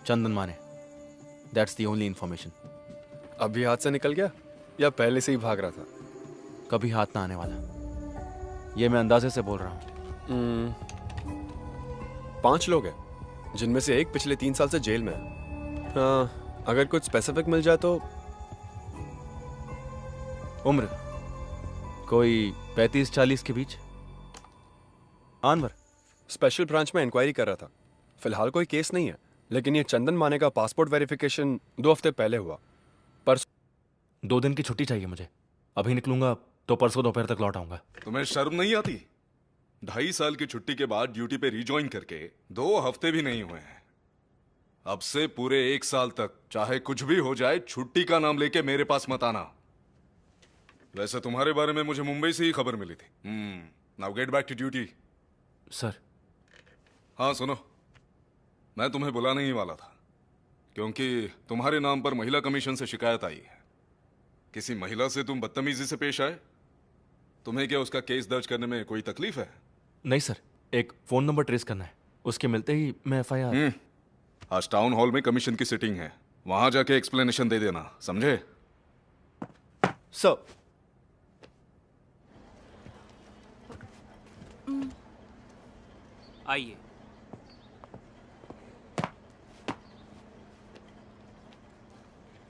चंदन माने, दैट्स द ओनली इंफॉर्मेशन।
अभी हाथ से निकल गया या पहले से ही भाग रहा था?
कभी हाथ ना आने वाला, ये मैं अंदाजे से बोल रहा हूँ।
5 लोग हैं जिनमें से एक पिछले 3 साल से जेल में है। हाँ, अगर कुछ स्पेसिफिक मिल जाए तो।
उम्र कोई 35-40 के बीच। अनवर,
स्पेशल ब्रांच में इंक्वायरी कर रहा था। फिलहाल कोई केस नहीं है, लेकिन ये चंदन माने का पासपोर्ट वेरिफिकेशन 2 हफ्ते पहले हुआ। परसों
2 दिन की छुट्टी चाहिए मुझे। अभी निकलूंगा तो परसों दोपहर तक लौट आऊंगा।
तुम्हें शर्म नहीं आती? 2.5 साल की छुट्टी के बाद ड्यूटी पे रिज्वाइन करके 2 हफ्ते भी नहीं हुए हैं। अब से पूरे 1 साल तक चाहे कुछ भी हो जाए, छुट्टी का नाम लेके मेरे पास मत आना। वैसे तुम्हारे बारे में मुझे मुंबई से ही खबर मिली थी। Now get back to duty.
Sir.
हाँ सुनो, मैं तुम्हें बुलाने ही वाला था, क्योंकि तुम्हारे नाम पर महिला कमीशन से शिकायत आई है। किसी महिला से तुम बदतमीजी से पेश आए। तुम्हें क्या उसका केस दर्ज करने में कोई तकलीफ है?
नहीं सर, एक फोन नंबर ट्रेस करना है, उसके मिलते ही मैं FIR।
आज टाउन हॉल में कमीशन की सिटिंग है, वहां जाके एक्सप्लेनेशन दे देना, समझे?
सर।
आइए।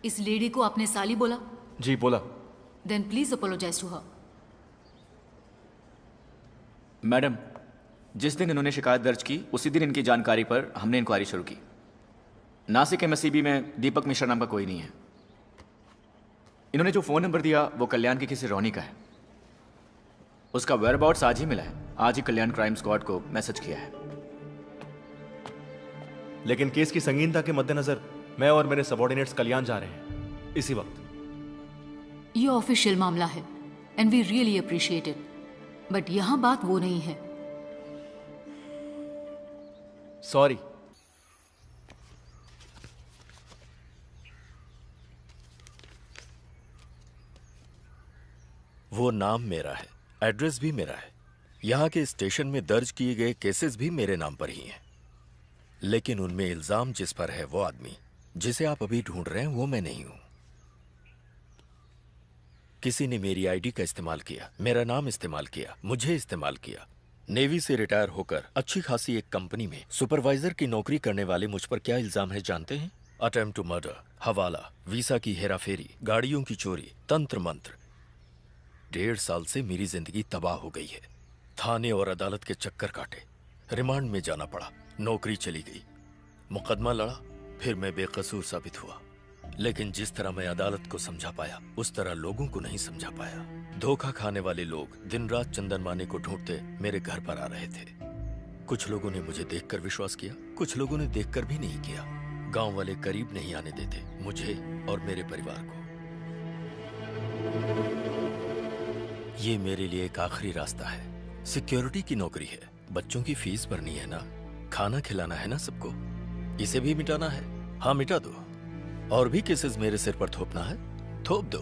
इस लेडी को आपने साली बोला?
जी बोला।
Then please apologize to her.
Madam, जिस दिन इन्होंने शिकायत दर्ज की उसी दिन इनकी जानकारी पर हमने इंक्वायरी शुरू की। नासिक MSCB में दीपक मिश्रा नाम का कोई नहीं है। इन्होंने जो फ़ोन नंबर दिया वो कल्याण की किसी रोनी का है। उसका वेयरअबाउट्स आज ही मिला है। आज ही कल्याण क्राइम स्क्वाड को मैसेज किया है।
लेकिन केस की संगीनता के मद्देनजर मैं और मेरे सबॉर्डिनेट्स कल्याण जा रहे हैं इसी वक्त।
ये ऑफिशियल मामला है and we really appreciate it, but यहां बात वो नहीं है।
सॉरी।
वो नाम मेरा है, एड्रेस भी मेरा है, यहाँ के स्टेशन में दर्ज किए गए केसेस भी मेरे नाम पर ही हैं। लेकिन उनमें इल्जाम जिस पर है वो आदमी जिसे आप अभी ढूंढ रहे हैं वो मैं नहीं हूं। किसी ने मेरी आईडी का इस्तेमाल किया, मेरा नाम इस्तेमाल किया, मुझे इस्तेमाल किया। नेवी से रिटायर होकर अच्छी खासी एक कंपनी में सुपरवाइजर की नौकरी करने वाले मुझ पर क्या इल्जाम है जानते हैं? अटेम्प्ट टू मर्डर, हवाला, वीसा की हेराफेरी, गाड़ियों की चोरी, तंत्र मंत्र। 1.5 साल से मेरी जिंदगी तबाह हो गई है। थाने और अदालत के चक्कर काटे, रिमांड में जाना पड़ा, नौकरी चली गई, मुकदमा लड़ा, फिर मैं बेकसूर साबित हुआ। लेकिन जिस तरह मैं अदालत को समझा पाया उस तरह लोगों को नहीं समझा पाया। धोखा खाने वाले लोग दिन रात चंदन माने को ढूंढते मेरे घर पर आ रहे थे। कुछ लोगों ने मुझे देखकर विश्वास किया, कुछ लोगों ने देखकर भी नहीं किया। गांव वाले करीब नहीं आने देते मुझे और मेरे परिवार को। ये मेरे लिए एक आखिरी रास्ता है। सिक्योरिटी की नौकरी है, बच्चों की फीस भरनी है ना, खाना खिलाना है ना सबको। इसे भी मिटाना है? हाँ मिटा दो। और भी केसेस मेरे सिर पर थोपना है? थोप दो।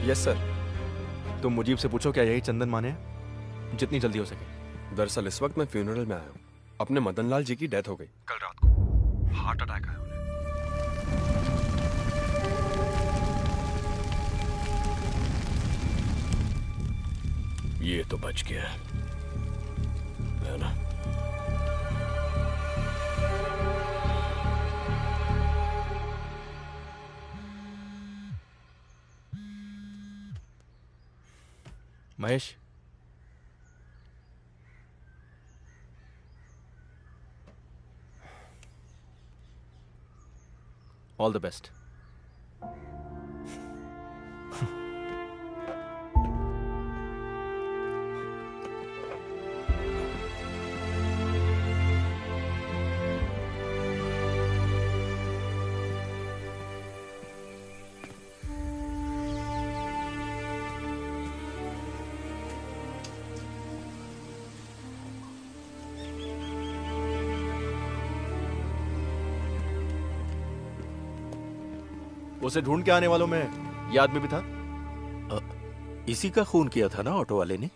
Yes sir.
तुम मुजीब से पूछो क्या यही चंदन माने हैं? जितनी जल्दी हो सके।
दरअसल इस वक्त मैं फ्यूनरल में आया हूँ। अपने मदनलाल जी की डेथ हो गई कल रात को, हार्ट अटैक आया उन्हें।
ये तो बच गया है ना?
Mahesh, all the best.
उसे ढूंढ के आने वालों में ये आदमी भी था।
इसी का खून किया था ना ऑटो वाले ने।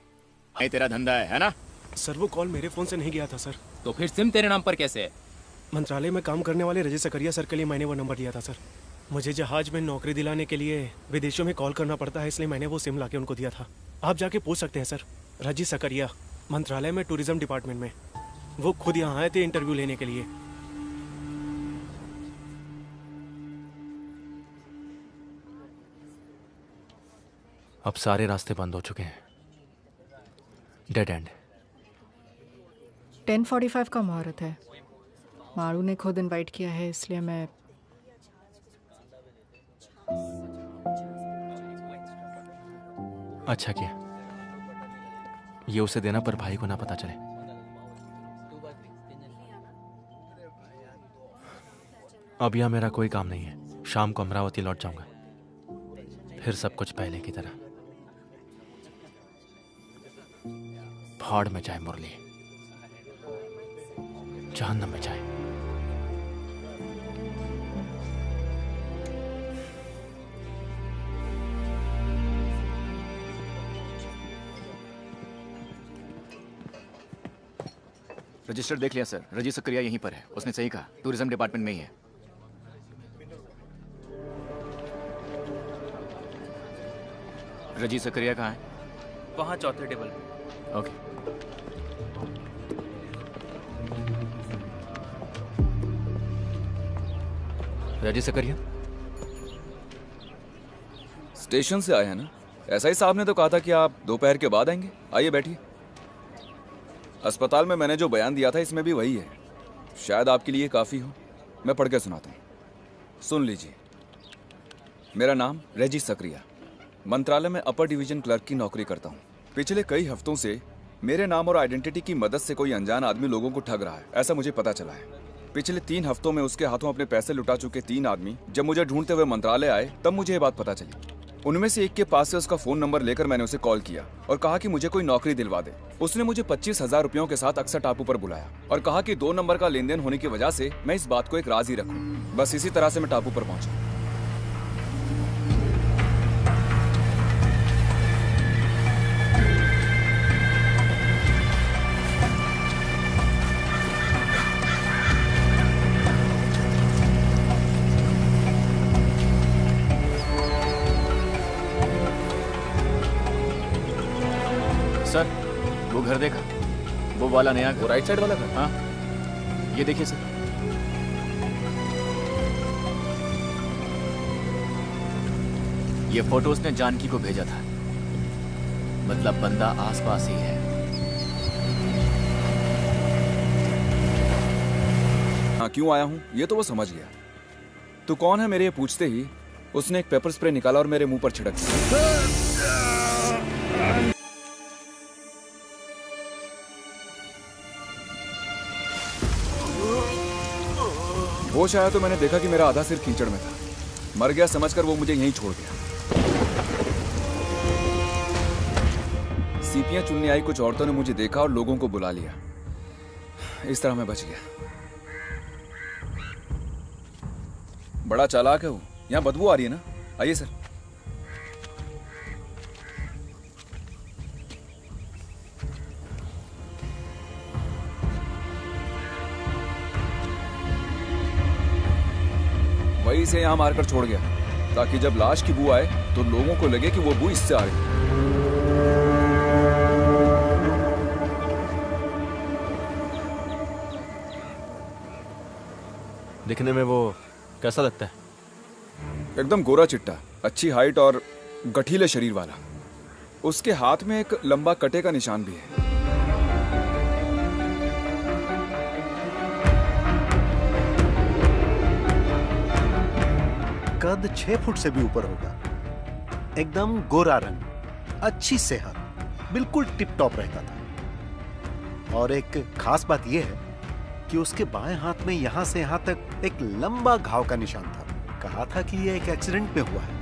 ये तेरा धंधा है ना?
सर वो कॉल मेरे फोन से नहीं गया था सर।
तो फिर सिम तेरे नाम पर कैसे है?
मंत्रालय में काम करने वाले रजत सकरिया सर के लिए मैंने वो नंबर दिया था सर। मुझे जहाज में नौकरी दिलाने के लिए विदेशों में कॉल करना पड़ता है, इसलिए मैंने वो सिम लाके उनको दिया था। आप जाके पूछ सकते हैं सर। रजत सकरिया, मंत्रालय में टूरिज्म डिपार्टमेंट में। वो खुद यहाँ आए थे इंटरव्यू लेने के लिए।
अब सारे रास्ते बंद हो चुके हैं। Dead and.
10:45 का मुहूर्त है। मारू ने खुद इनवाइट किया है, इसलिए मैं
अच्छा किया ये उसे देना, पर भाई को ना पता चले। अब यहां मेरा कोई काम नहीं है। शाम को अमरावती लौट जाऊंगा, फिर सब कुछ पहले की तरह। भाड़ में जाए मुरली, जहन्नम में जाए।
रजिस्टर देख लिया सर, रजी सकरिया यहीं पर है। उसने सही कहा, टूरिज्म डिपार्टमेंट में ही है। रजी सकरिया कहाँ है?
वहाँ चौथे टेबल पे।
ओके।
रजी सकरिया
स्टेशन से आए हैं ना? ऐसा ही साहब ने तो कहा था कि आप दोपहर के बाद आएंगे। आइए बैठिए। अस्पताल में मैंने जो बयान दिया था इसमें भी वही है। शायद आपके लिए काफ़ी हो। मैं पढ़ के सुनाता हूँ, सुन लीजिए। मेरा नाम रजी सकरिया, मंत्रालय में अपर डिवीजन क्लर्क की नौकरी करता हूँ। पिछले कई हफ्तों से मेरे नाम और आइडेंटिटी की मदद से कोई अनजान आदमी लोगों को ठग रहा है, ऐसा मुझे पता चला है। पिछले 3 हफ्तों में उसके हाथों अपने पैसे लुटा चुके 3 आदमी जब मुझे ढूंढते हुए मंत्रालय आए, तब मुझे ये बात पता चली। उनमें से एक के पास से उसका फोन नंबर लेकर मैंने उसे कॉल किया और कहा कि मुझे कोई नौकरी दिलवा दे। उसने मुझे 25,000 रुपयों के साथ अक्सर टापू पर बुलाया और कहा कि 2 नंबर का लेन देन होने की वजह से मैं इस बात को एक राज ही रखूं। बस इसी तरह से मैं टापू पर पहुंचा।
सर वो घर देखा? वो वाला नया घर,
राइट साइड वाला घर?
हाँ ये देखिए सर। ये फोटो उसने जानकी को भेजा था, मतलब बंदा आसपास ही है।
हाँ क्यों आया हूँ ये तो वो समझ गया। तू कौन है मेरे ये पूछते ही उसने एक पेपर स्प्रे निकाला और मेरे मुंह पर छिड़क दिया। होश आया तो मैंने देखा कि मेरा आधा सिर कीचड़ में था। मर गया समझकर वो मुझे यहीं छोड़ गया। सीपियां चुनने आई कुछ औरतों ने मुझे देखा और लोगों को बुला लिया। इस तरह मैं बच गया। बड़ा चालाक है वो। यहाँ बदबू आ रही है ना? आइए सर। वही से यहाँ मारकर छोड़ गया ताकि जब लाश की बू आए तो लोगों को लगे कि वो बू इससे आ रही है।
दिखने में वो कैसा लगता है?
एकदम गोरा चिट्टा, अच्छी हाइट और गठीले शरीर वाला। उसके हाथ में एक लंबा कटे का निशान भी है।
कद 6 फुट से भी ऊपर होगा। एकदम गोरा रंग, अच्छी सेहत, बिल्कुल टिप टॉप रहता था। और एक खास बात यह है कि उसके बाएं हाथ में यहां से यहां तक एक लंबा घाव का निशान था। कहा था कि यह एक एक्सीडेंट में हुआ है।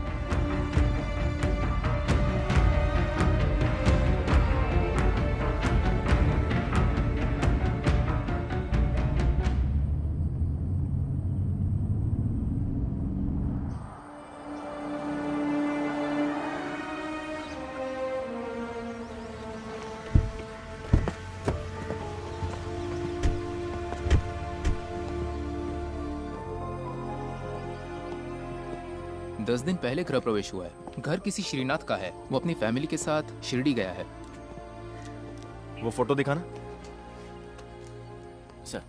10 दिन पहले गृह प्रवेश हुआ है। घर किसी श्रीनाथ का है, वो अपनी फैमिली के साथ शिरडी गया है।
वो फोटो दिखाना।
सर,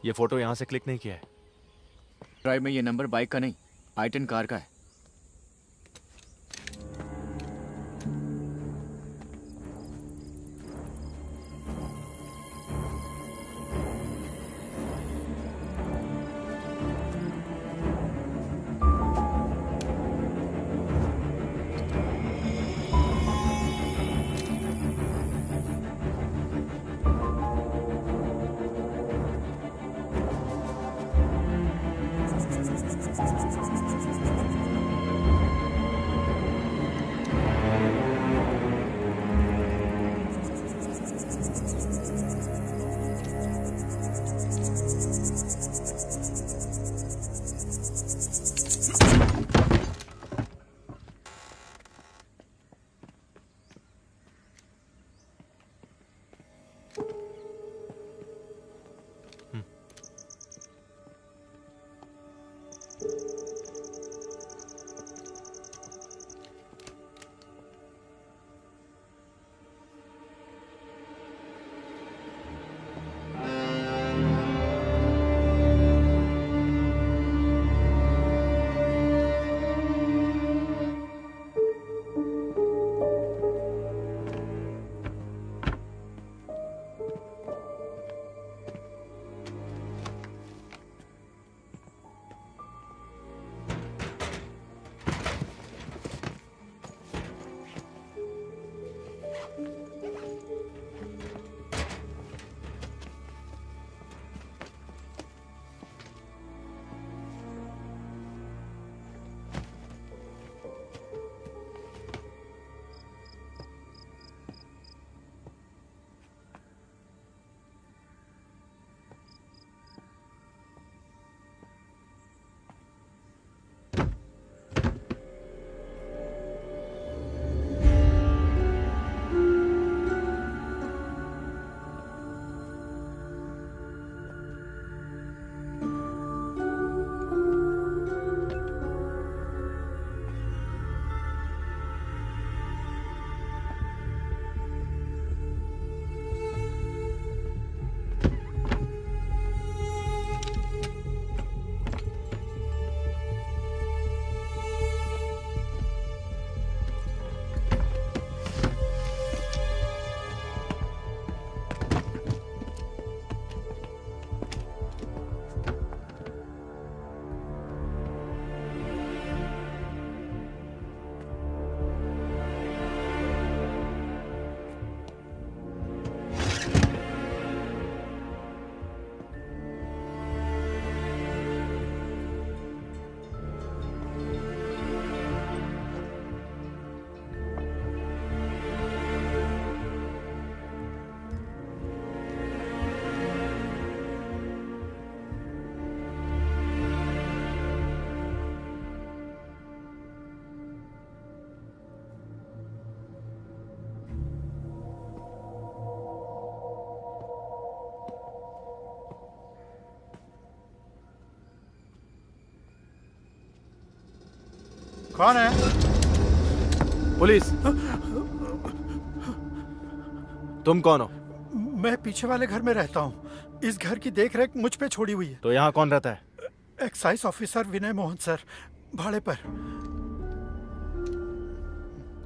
ये फोटो यहां से क्लिक नहीं किया है।
ड्राइव में ये नंबर बाइक का नहीं, i10 कार का है।
कौन है?
पुलिस। तुम कौन हो?
मैं पीछे वाले घर में रहता हूँ। इस घर की देखरेख मुझ पे छोड़ी हुई है।
तो यहाँ कौन रहता है?
एक्साइज ऑफिसर विनय मोहन सर, भाड़े पर।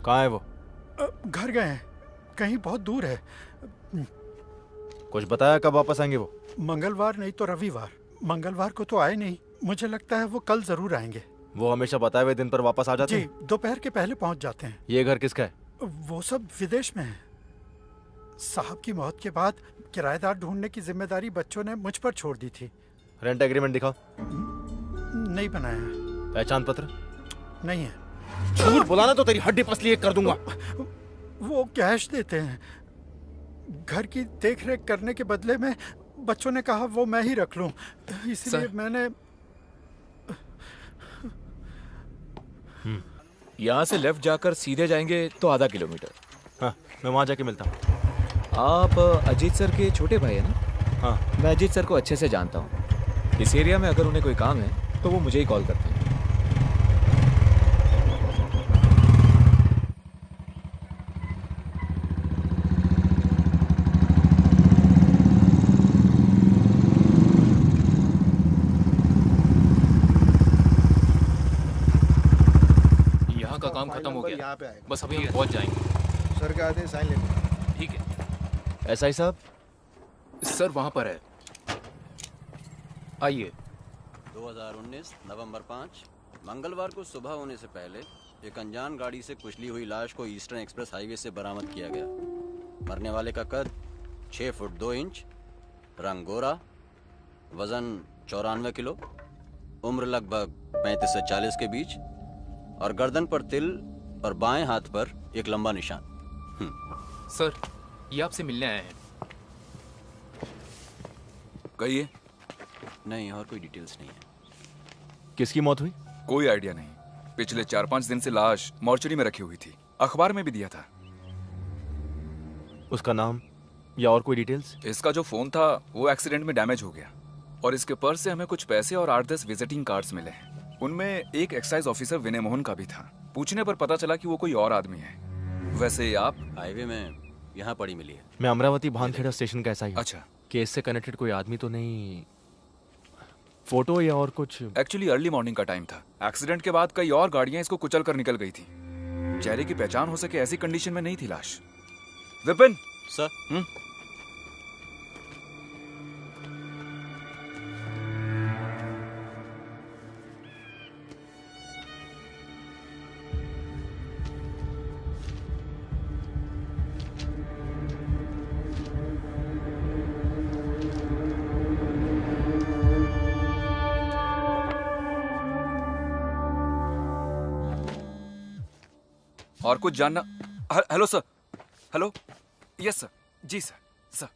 कहाँ है वो?
घर गए हैं, कहीं बहुत दूर है।
कुछ बताया कब वापस आएंगे वो?
मंगलवार नहीं तो रविवार। मंगलवार को तो आए नहीं, मुझे लगता है वो कल जरूर आएंगे।
वो हमेशा बताए हुए दिन पर वापस आ जाते
जी,
हैं?
दोपहर के पहले पहुंच जाते हैं।
ये घर किसका है?
वो सब विदेश में है। साहब की मौत के बाद किराएदार ढूंढने की जिम्मेदारी बच्चों ने मुझ पर छोड़ दी थी।
रेंट एग्रीमेंट दिखाओ।
नहीं बनाया।
पहचान पत्र?
नहीं है।
झूठ बुलाना तो तेरी हड्डी पसली एक कर दूंगा।
वो कैश देते हैं। घर की देखरेख करने के बदले में बच्चों ने कहा वो मैं ही रख लूं, इसलिए मैंने।
यहाँ से लेफ्ट जाकर सीधे जाएंगे तो आधा किलोमीटर।
हाँ, मैं वहां जाके मिलता हूँ।
आप अजीत सर के छोटे भाई है ना?
हाँ।
मैं अजीत सर को अच्छे से जानता हूँ। इस एरिया में अगर उन्हें कोई काम है तो वो मुझे ही कॉल करते हैं।
यहाँ का काम खत्म हो गया, बस अभी हम पहुँच जाएंगे।
सर का आदेश साइन लेने।
ठीक है।
एसआई साहब,
सर वहाँ पर है, आइए।
2019 नवंबर 5 मंगलवार को सुबह होने से पहले एक अनजान गाड़ी से कुचली हुई लाश को ईस्टर्न एक्सप्रेस हाईवे से बरामद किया गया। मरने वाले का कद 6 फुट 2 इंच, रंग गोरा, वजन 94 किलो, उम्र लगभग 35 से 40 के बीच और गर्दन पर तिल और बाएं हाथ पर एक लंबा निशान।
सर, ये आपसे मिलने आए हैं।
कहिए।
नहीं, और कोई डिटेल्स नहीं है।
किसकी मौत हुई?
कोई आइडिया नहीं। पिछले 4-5 दिन से लाश मॉर्चरी में रखी हुई थी, अखबार में भी दिया था।
उसका नाम या और कोई डिटेल्स?
इसका जो फोन था वो एक्सीडेंट में डैमेज हो गया और इसके पर्स से हमें कुछ पैसे और 8-10 विजिटिंग कार्ड्स मिले हैं। उनमें एक एक्साइज ऑफिसर विनय मोहन का भी था। पूछने पर पता चला कि वो कोई और आदमी है। वैसे आप?
हाईवे में यहाँ पड़ी मिली है।
मैं अमरावती भानखेड़ा स्टेशन का एसआई हूं।
अच्छा।
केस से कनेक्टेड कोई आदमी तो नहीं? फोटो या और कुछ?
एक्चुअली अर्ली मॉर्निंग का टाइम था। एक्सीडेंट के बाद कई और गाड़ियां इसको कुचल कर निकल गई थी। चेहरे की पहचान हो सके ऐसी कंडीशन में नहीं थी लाश। विपिन
सर।
और कुछ जानना? Hello sir. Hello. Yes sir. जी सर। सर।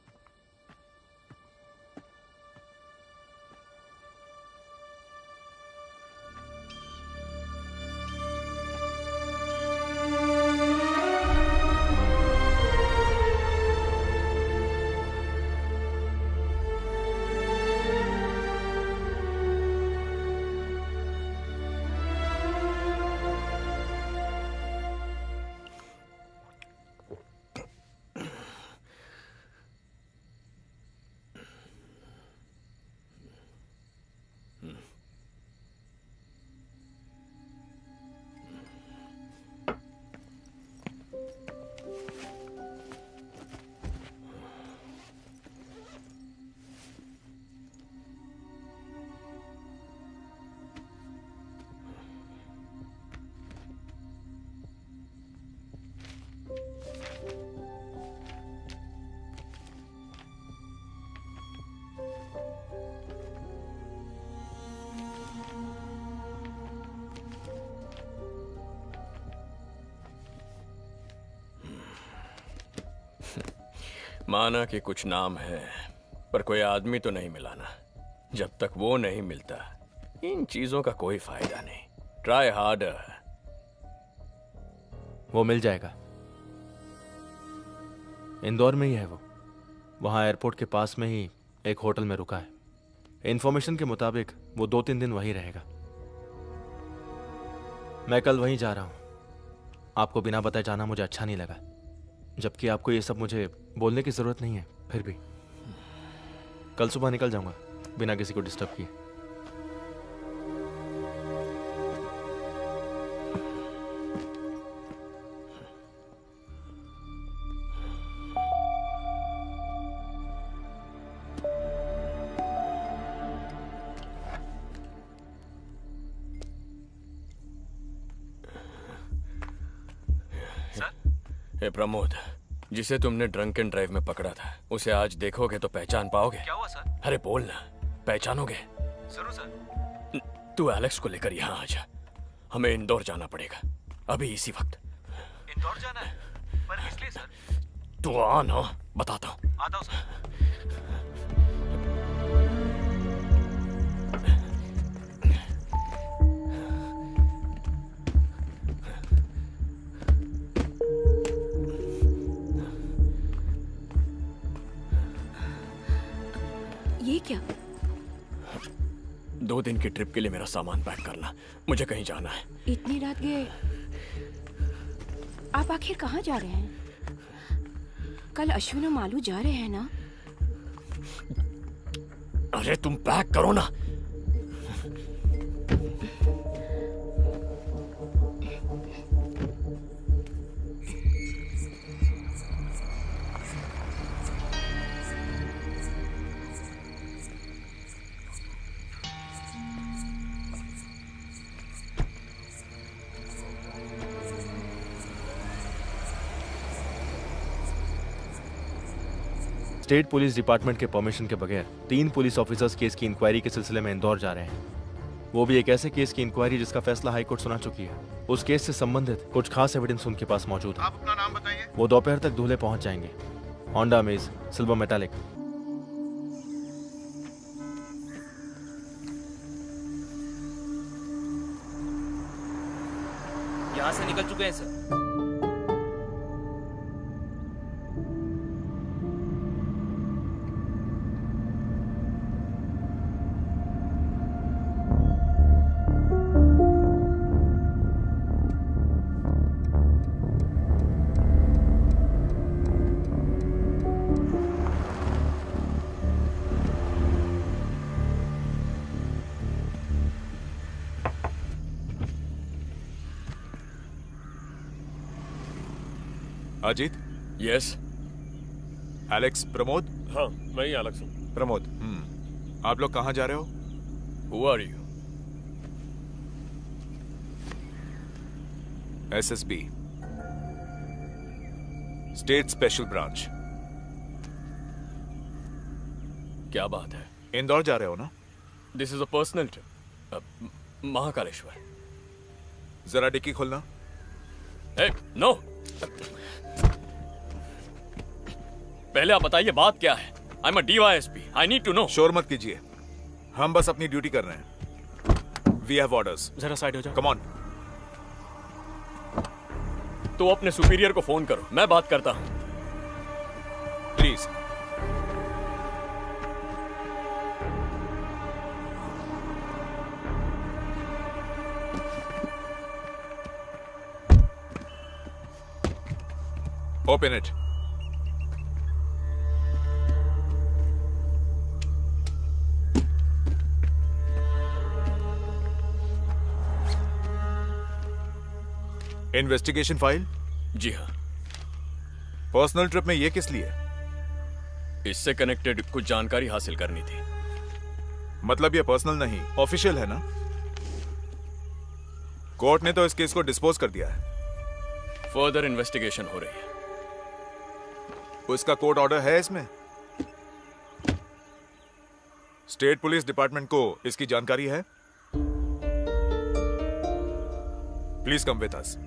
माना कि कुछ नाम है, पर कोई आदमी तो नहीं मिला ना। जब तक वो नहीं मिलता इन चीजों का कोई फायदा नहीं। Try harder.
वो मिल जाएगा। इंदौर में ही है वो। वहां एयरपोर्ट के पास में ही एक होटल में रुका है। इंफॉर्मेशन के मुताबिक वो 2-3 दिन वहीं रहेगा। मैं कल वहीं जा रहा हूं। आपको बिना बताए जाना मुझे अच्छा नहीं लगा, जबकि आपको ये सब मुझे बोलने की जरूरत नहीं है। फिर भी कल सुबह निकल जाऊंगा बिना किसी को डिस्टर्ब किए।
हे प्रमोद, जिसे तुमने ड्रंक एंड ड्राइव में पकड़ा था, उसे आज देखोगे तो पहचान पाओगे।
क्या हुआ सर?
अरे बोल ना, पहचानोगे?
जरूर सर।
तू एलेक्स को लेकर यहाँ आ जा। हमें इंदौर जाना पड़ेगा, अभी इसी वक्त।
इंदौर जाना है? पर इसलिए सर?
तू आ ना, बताता हूँ।
आता हूँ सर।
ये क्या?
2 दिन की ट्रिप के लिए मेरा सामान पैक करना, मुझे कहीं जाना है।
इतनी रात गए? आप आखिर कहाँ जा रहे हैं? कल अश्विन और मालू जा रहे हैं ना?
अरे तुम पैक करो ना।
स्टेट पुलिस डिपार्टमेंट के परमिशन के बगैर 3 पुलिस ऑफिसर्स केस की इंक्वायरी के सिलसिले में इंदौर जा रहे हैं। वो भी एक ऐसे केस की इंक्वायरी जिसका फैसला हाई कोर्ट सुना चुकी है। उस केस से संबंधित कुछ खास एविडेंस उनके पास मौजूद है।
आप अपना नाम बताइए।
वो दोपहर तक धुले पहुंच जाएंगे। होंडा मेज, सिल्वर मेटालिक।
यहाँ से निकल चुके हैं sir.
Ajit.
Yes.
Alex Pramod.
हाँ, मैं ही एलेक्स हूँ।
प्रमोद। आप लोग कहाँ जा रहे हो?
Who are you?
SSB, state special branch.
क्या बात है?
इंदौर जा रहे हो ना?
This is a personal trip. Mahakaleshwar.
जरा डिक्की खोलना।
नो। पहले आप बताइए बात क्या है? I am a DYSP। I need to know.
शोर मत कीजिए, हम बस अपनी ड्यूटी कर रहे हैं। We have orders.
जरा साइड हो जाओ।
Come on.
तो अपने सुपीरियर को फोन करो, मैं बात करता हूं।
Please. Open it. Investigation file?
जी हाँ।
पर्सनल ट्रिप में ये किस लिए?
इससे कनेक्टेड कुछ जानकारी हासिल करनी थी।
मतलब ये पर्सनल नहीं, ऑफिशियल है ना? कोर्ट ने तो इस केस को डिस्पोज कर दिया है।
फर्दर इन्वेस्टिगेशन हो रही है।
उसका कोर्ट ऑर्डर है इसमें? स्टेट पुलिस डिपार्टमेंट को इसकी जानकारी है? Please come with us.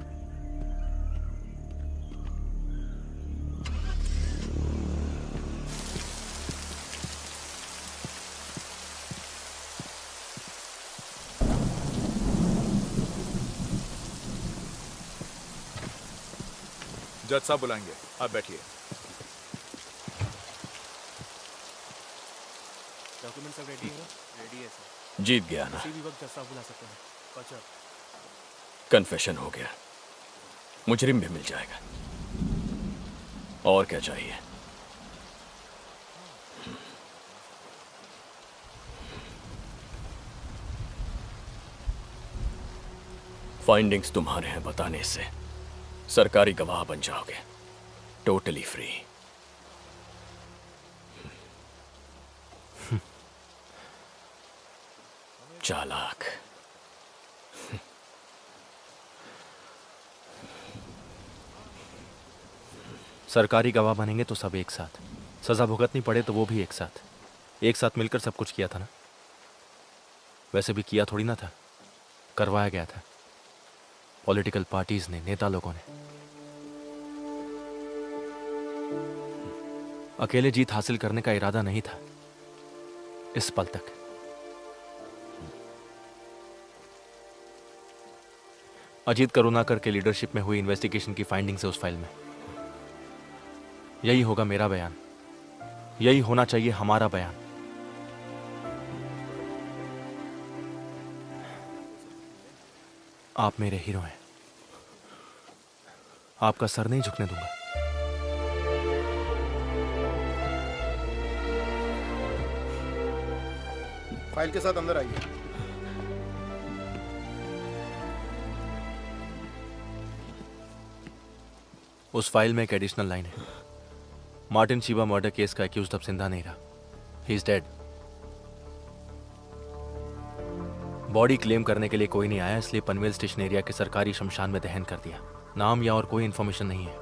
जज साहब बुलाएंगे, आप बैठिए।
डॉक्यूमेंट सब रेडी है ना? रेडी है सर।
जीत गया ना?
किसी भी वक्त जज साहब बुला सकते हैं। अच्छा।
कन्फेशन हो गया, मुजरिम भी मिल जाएगा। और क्या चाहिए? फाइंडिंग्स तुम्हारे हैं, बताने से सरकारी गवाह बन जाओगे, टोटली फ्री। चालाक।
सरकारी गवाह बनेंगे तो सब एक साथ, सजा भुगतनी पड़े तो वो भी एक साथ मिलकर सब कुछ किया था ना। वैसे भी किया थोड़ी ना था, करवाया गया था। पॉलिटिकल पार्टीज ने, नेता लोगों ने। अकेले जीत हासिल करने का इरादा नहीं था इस पल तक। अजीत करुणाकर के लीडरशिप में हुई इन्वेस्टिगेशन की फाइंडिंग्स है उस फाइल में। यही होगा मेरा बयान, यही होना चाहिए हमारा बयान। आप मेरे हीरो हैं, आपका सर नहीं झुकने दूंगा।
फाइल के साथ अंदर आइए।
उस फाइल में एक एडिशनल लाइन है, मार्टिन शिवा मर्डर केस का एक्यूज्ड अब जिंदा नहीं रहा, he is dead. Body claim करने के लिए कोई नहीं आया, इसलिए पनवेल स्टेशन एरिया के सरकारी शमशान में दहन कर दिया। नाम या और कोई इंफॉर्मेशन नहीं है।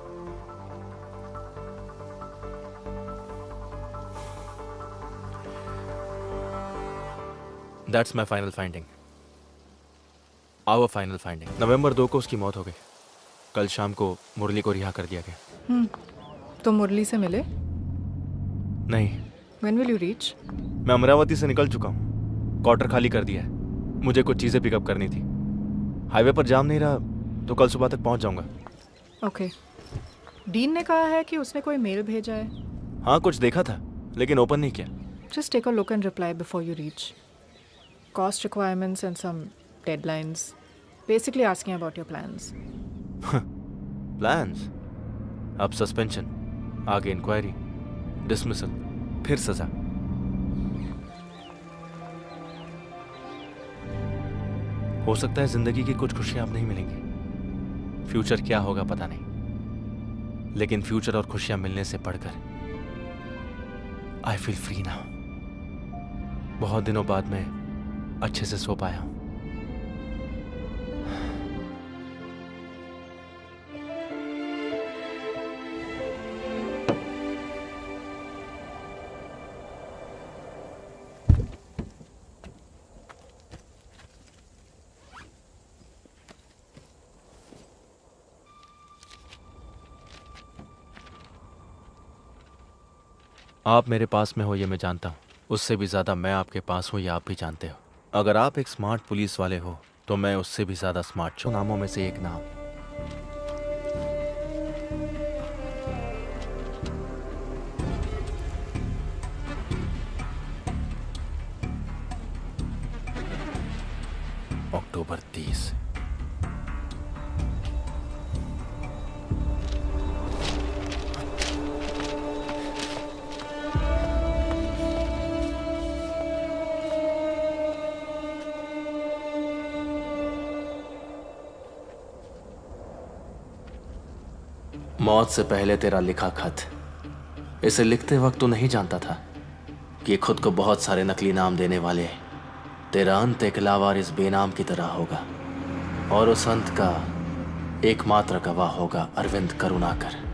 That's my final finding, our final finding. नवंबर 2 को उसकी मौत हो गई। कल शाम को मुरली को रिहा कर दिया गया।
तो मुरली से मिले?
नहीं।
When will you reach?
मैं अमरावती से निकल चुका हूँ, क्वार्टर खाली कर दिया है। मुझे कुछ चीजें पिकअप करनी थी। हाईवे पर जाम नहीं रहा तो कल सुबह तक पहुंच जाऊंगा।
ओके। डीन ने कहा है कि उसने कोई मेल भेजा है।
हाँ, कुछ देखा था लेकिन ओपन नहीं किया।
Just take a look and reply before you reach. Cost requirements and some deadlines. Basically asking about your plans.
Plans? अब सस्पेंशन, आगे इंक्वायरी, डिसमिसल, फिर सजा। हो सकता है जिंदगी की कुछ खुशियां अब नहीं मिलेंगी। फ्यूचर क्या होगा पता नहीं, लेकिन फ्यूचर और खुशियां मिलने से बढ़कर आई फील फ्री नाउ। बहुत दिनों बाद मैं अच्छे से सो पाया हूं। आप मेरे पास में हो ये मैं जानता हूँ, उससे भी ज़्यादा मैं आपके पास हूँ ये आप भी जानते हो। अगर आप एक स्मार्ट पुलिस वाले हो तो मैं उससे भी ज़्यादा स्मार्ट हूँ। नामों में से एक नाम, अक्टूबर 30। मौत से पहले तेरा लिखा खत। इसे लिखते वक्त तो नहीं जानता था कि खुद को बहुत सारे नकली नाम देने वाले तेरा अंत एक लावारिस बेनाम की तरह होगा, और उस अंत का एकमात्र गवाह होगा अरविंद करुणाकर।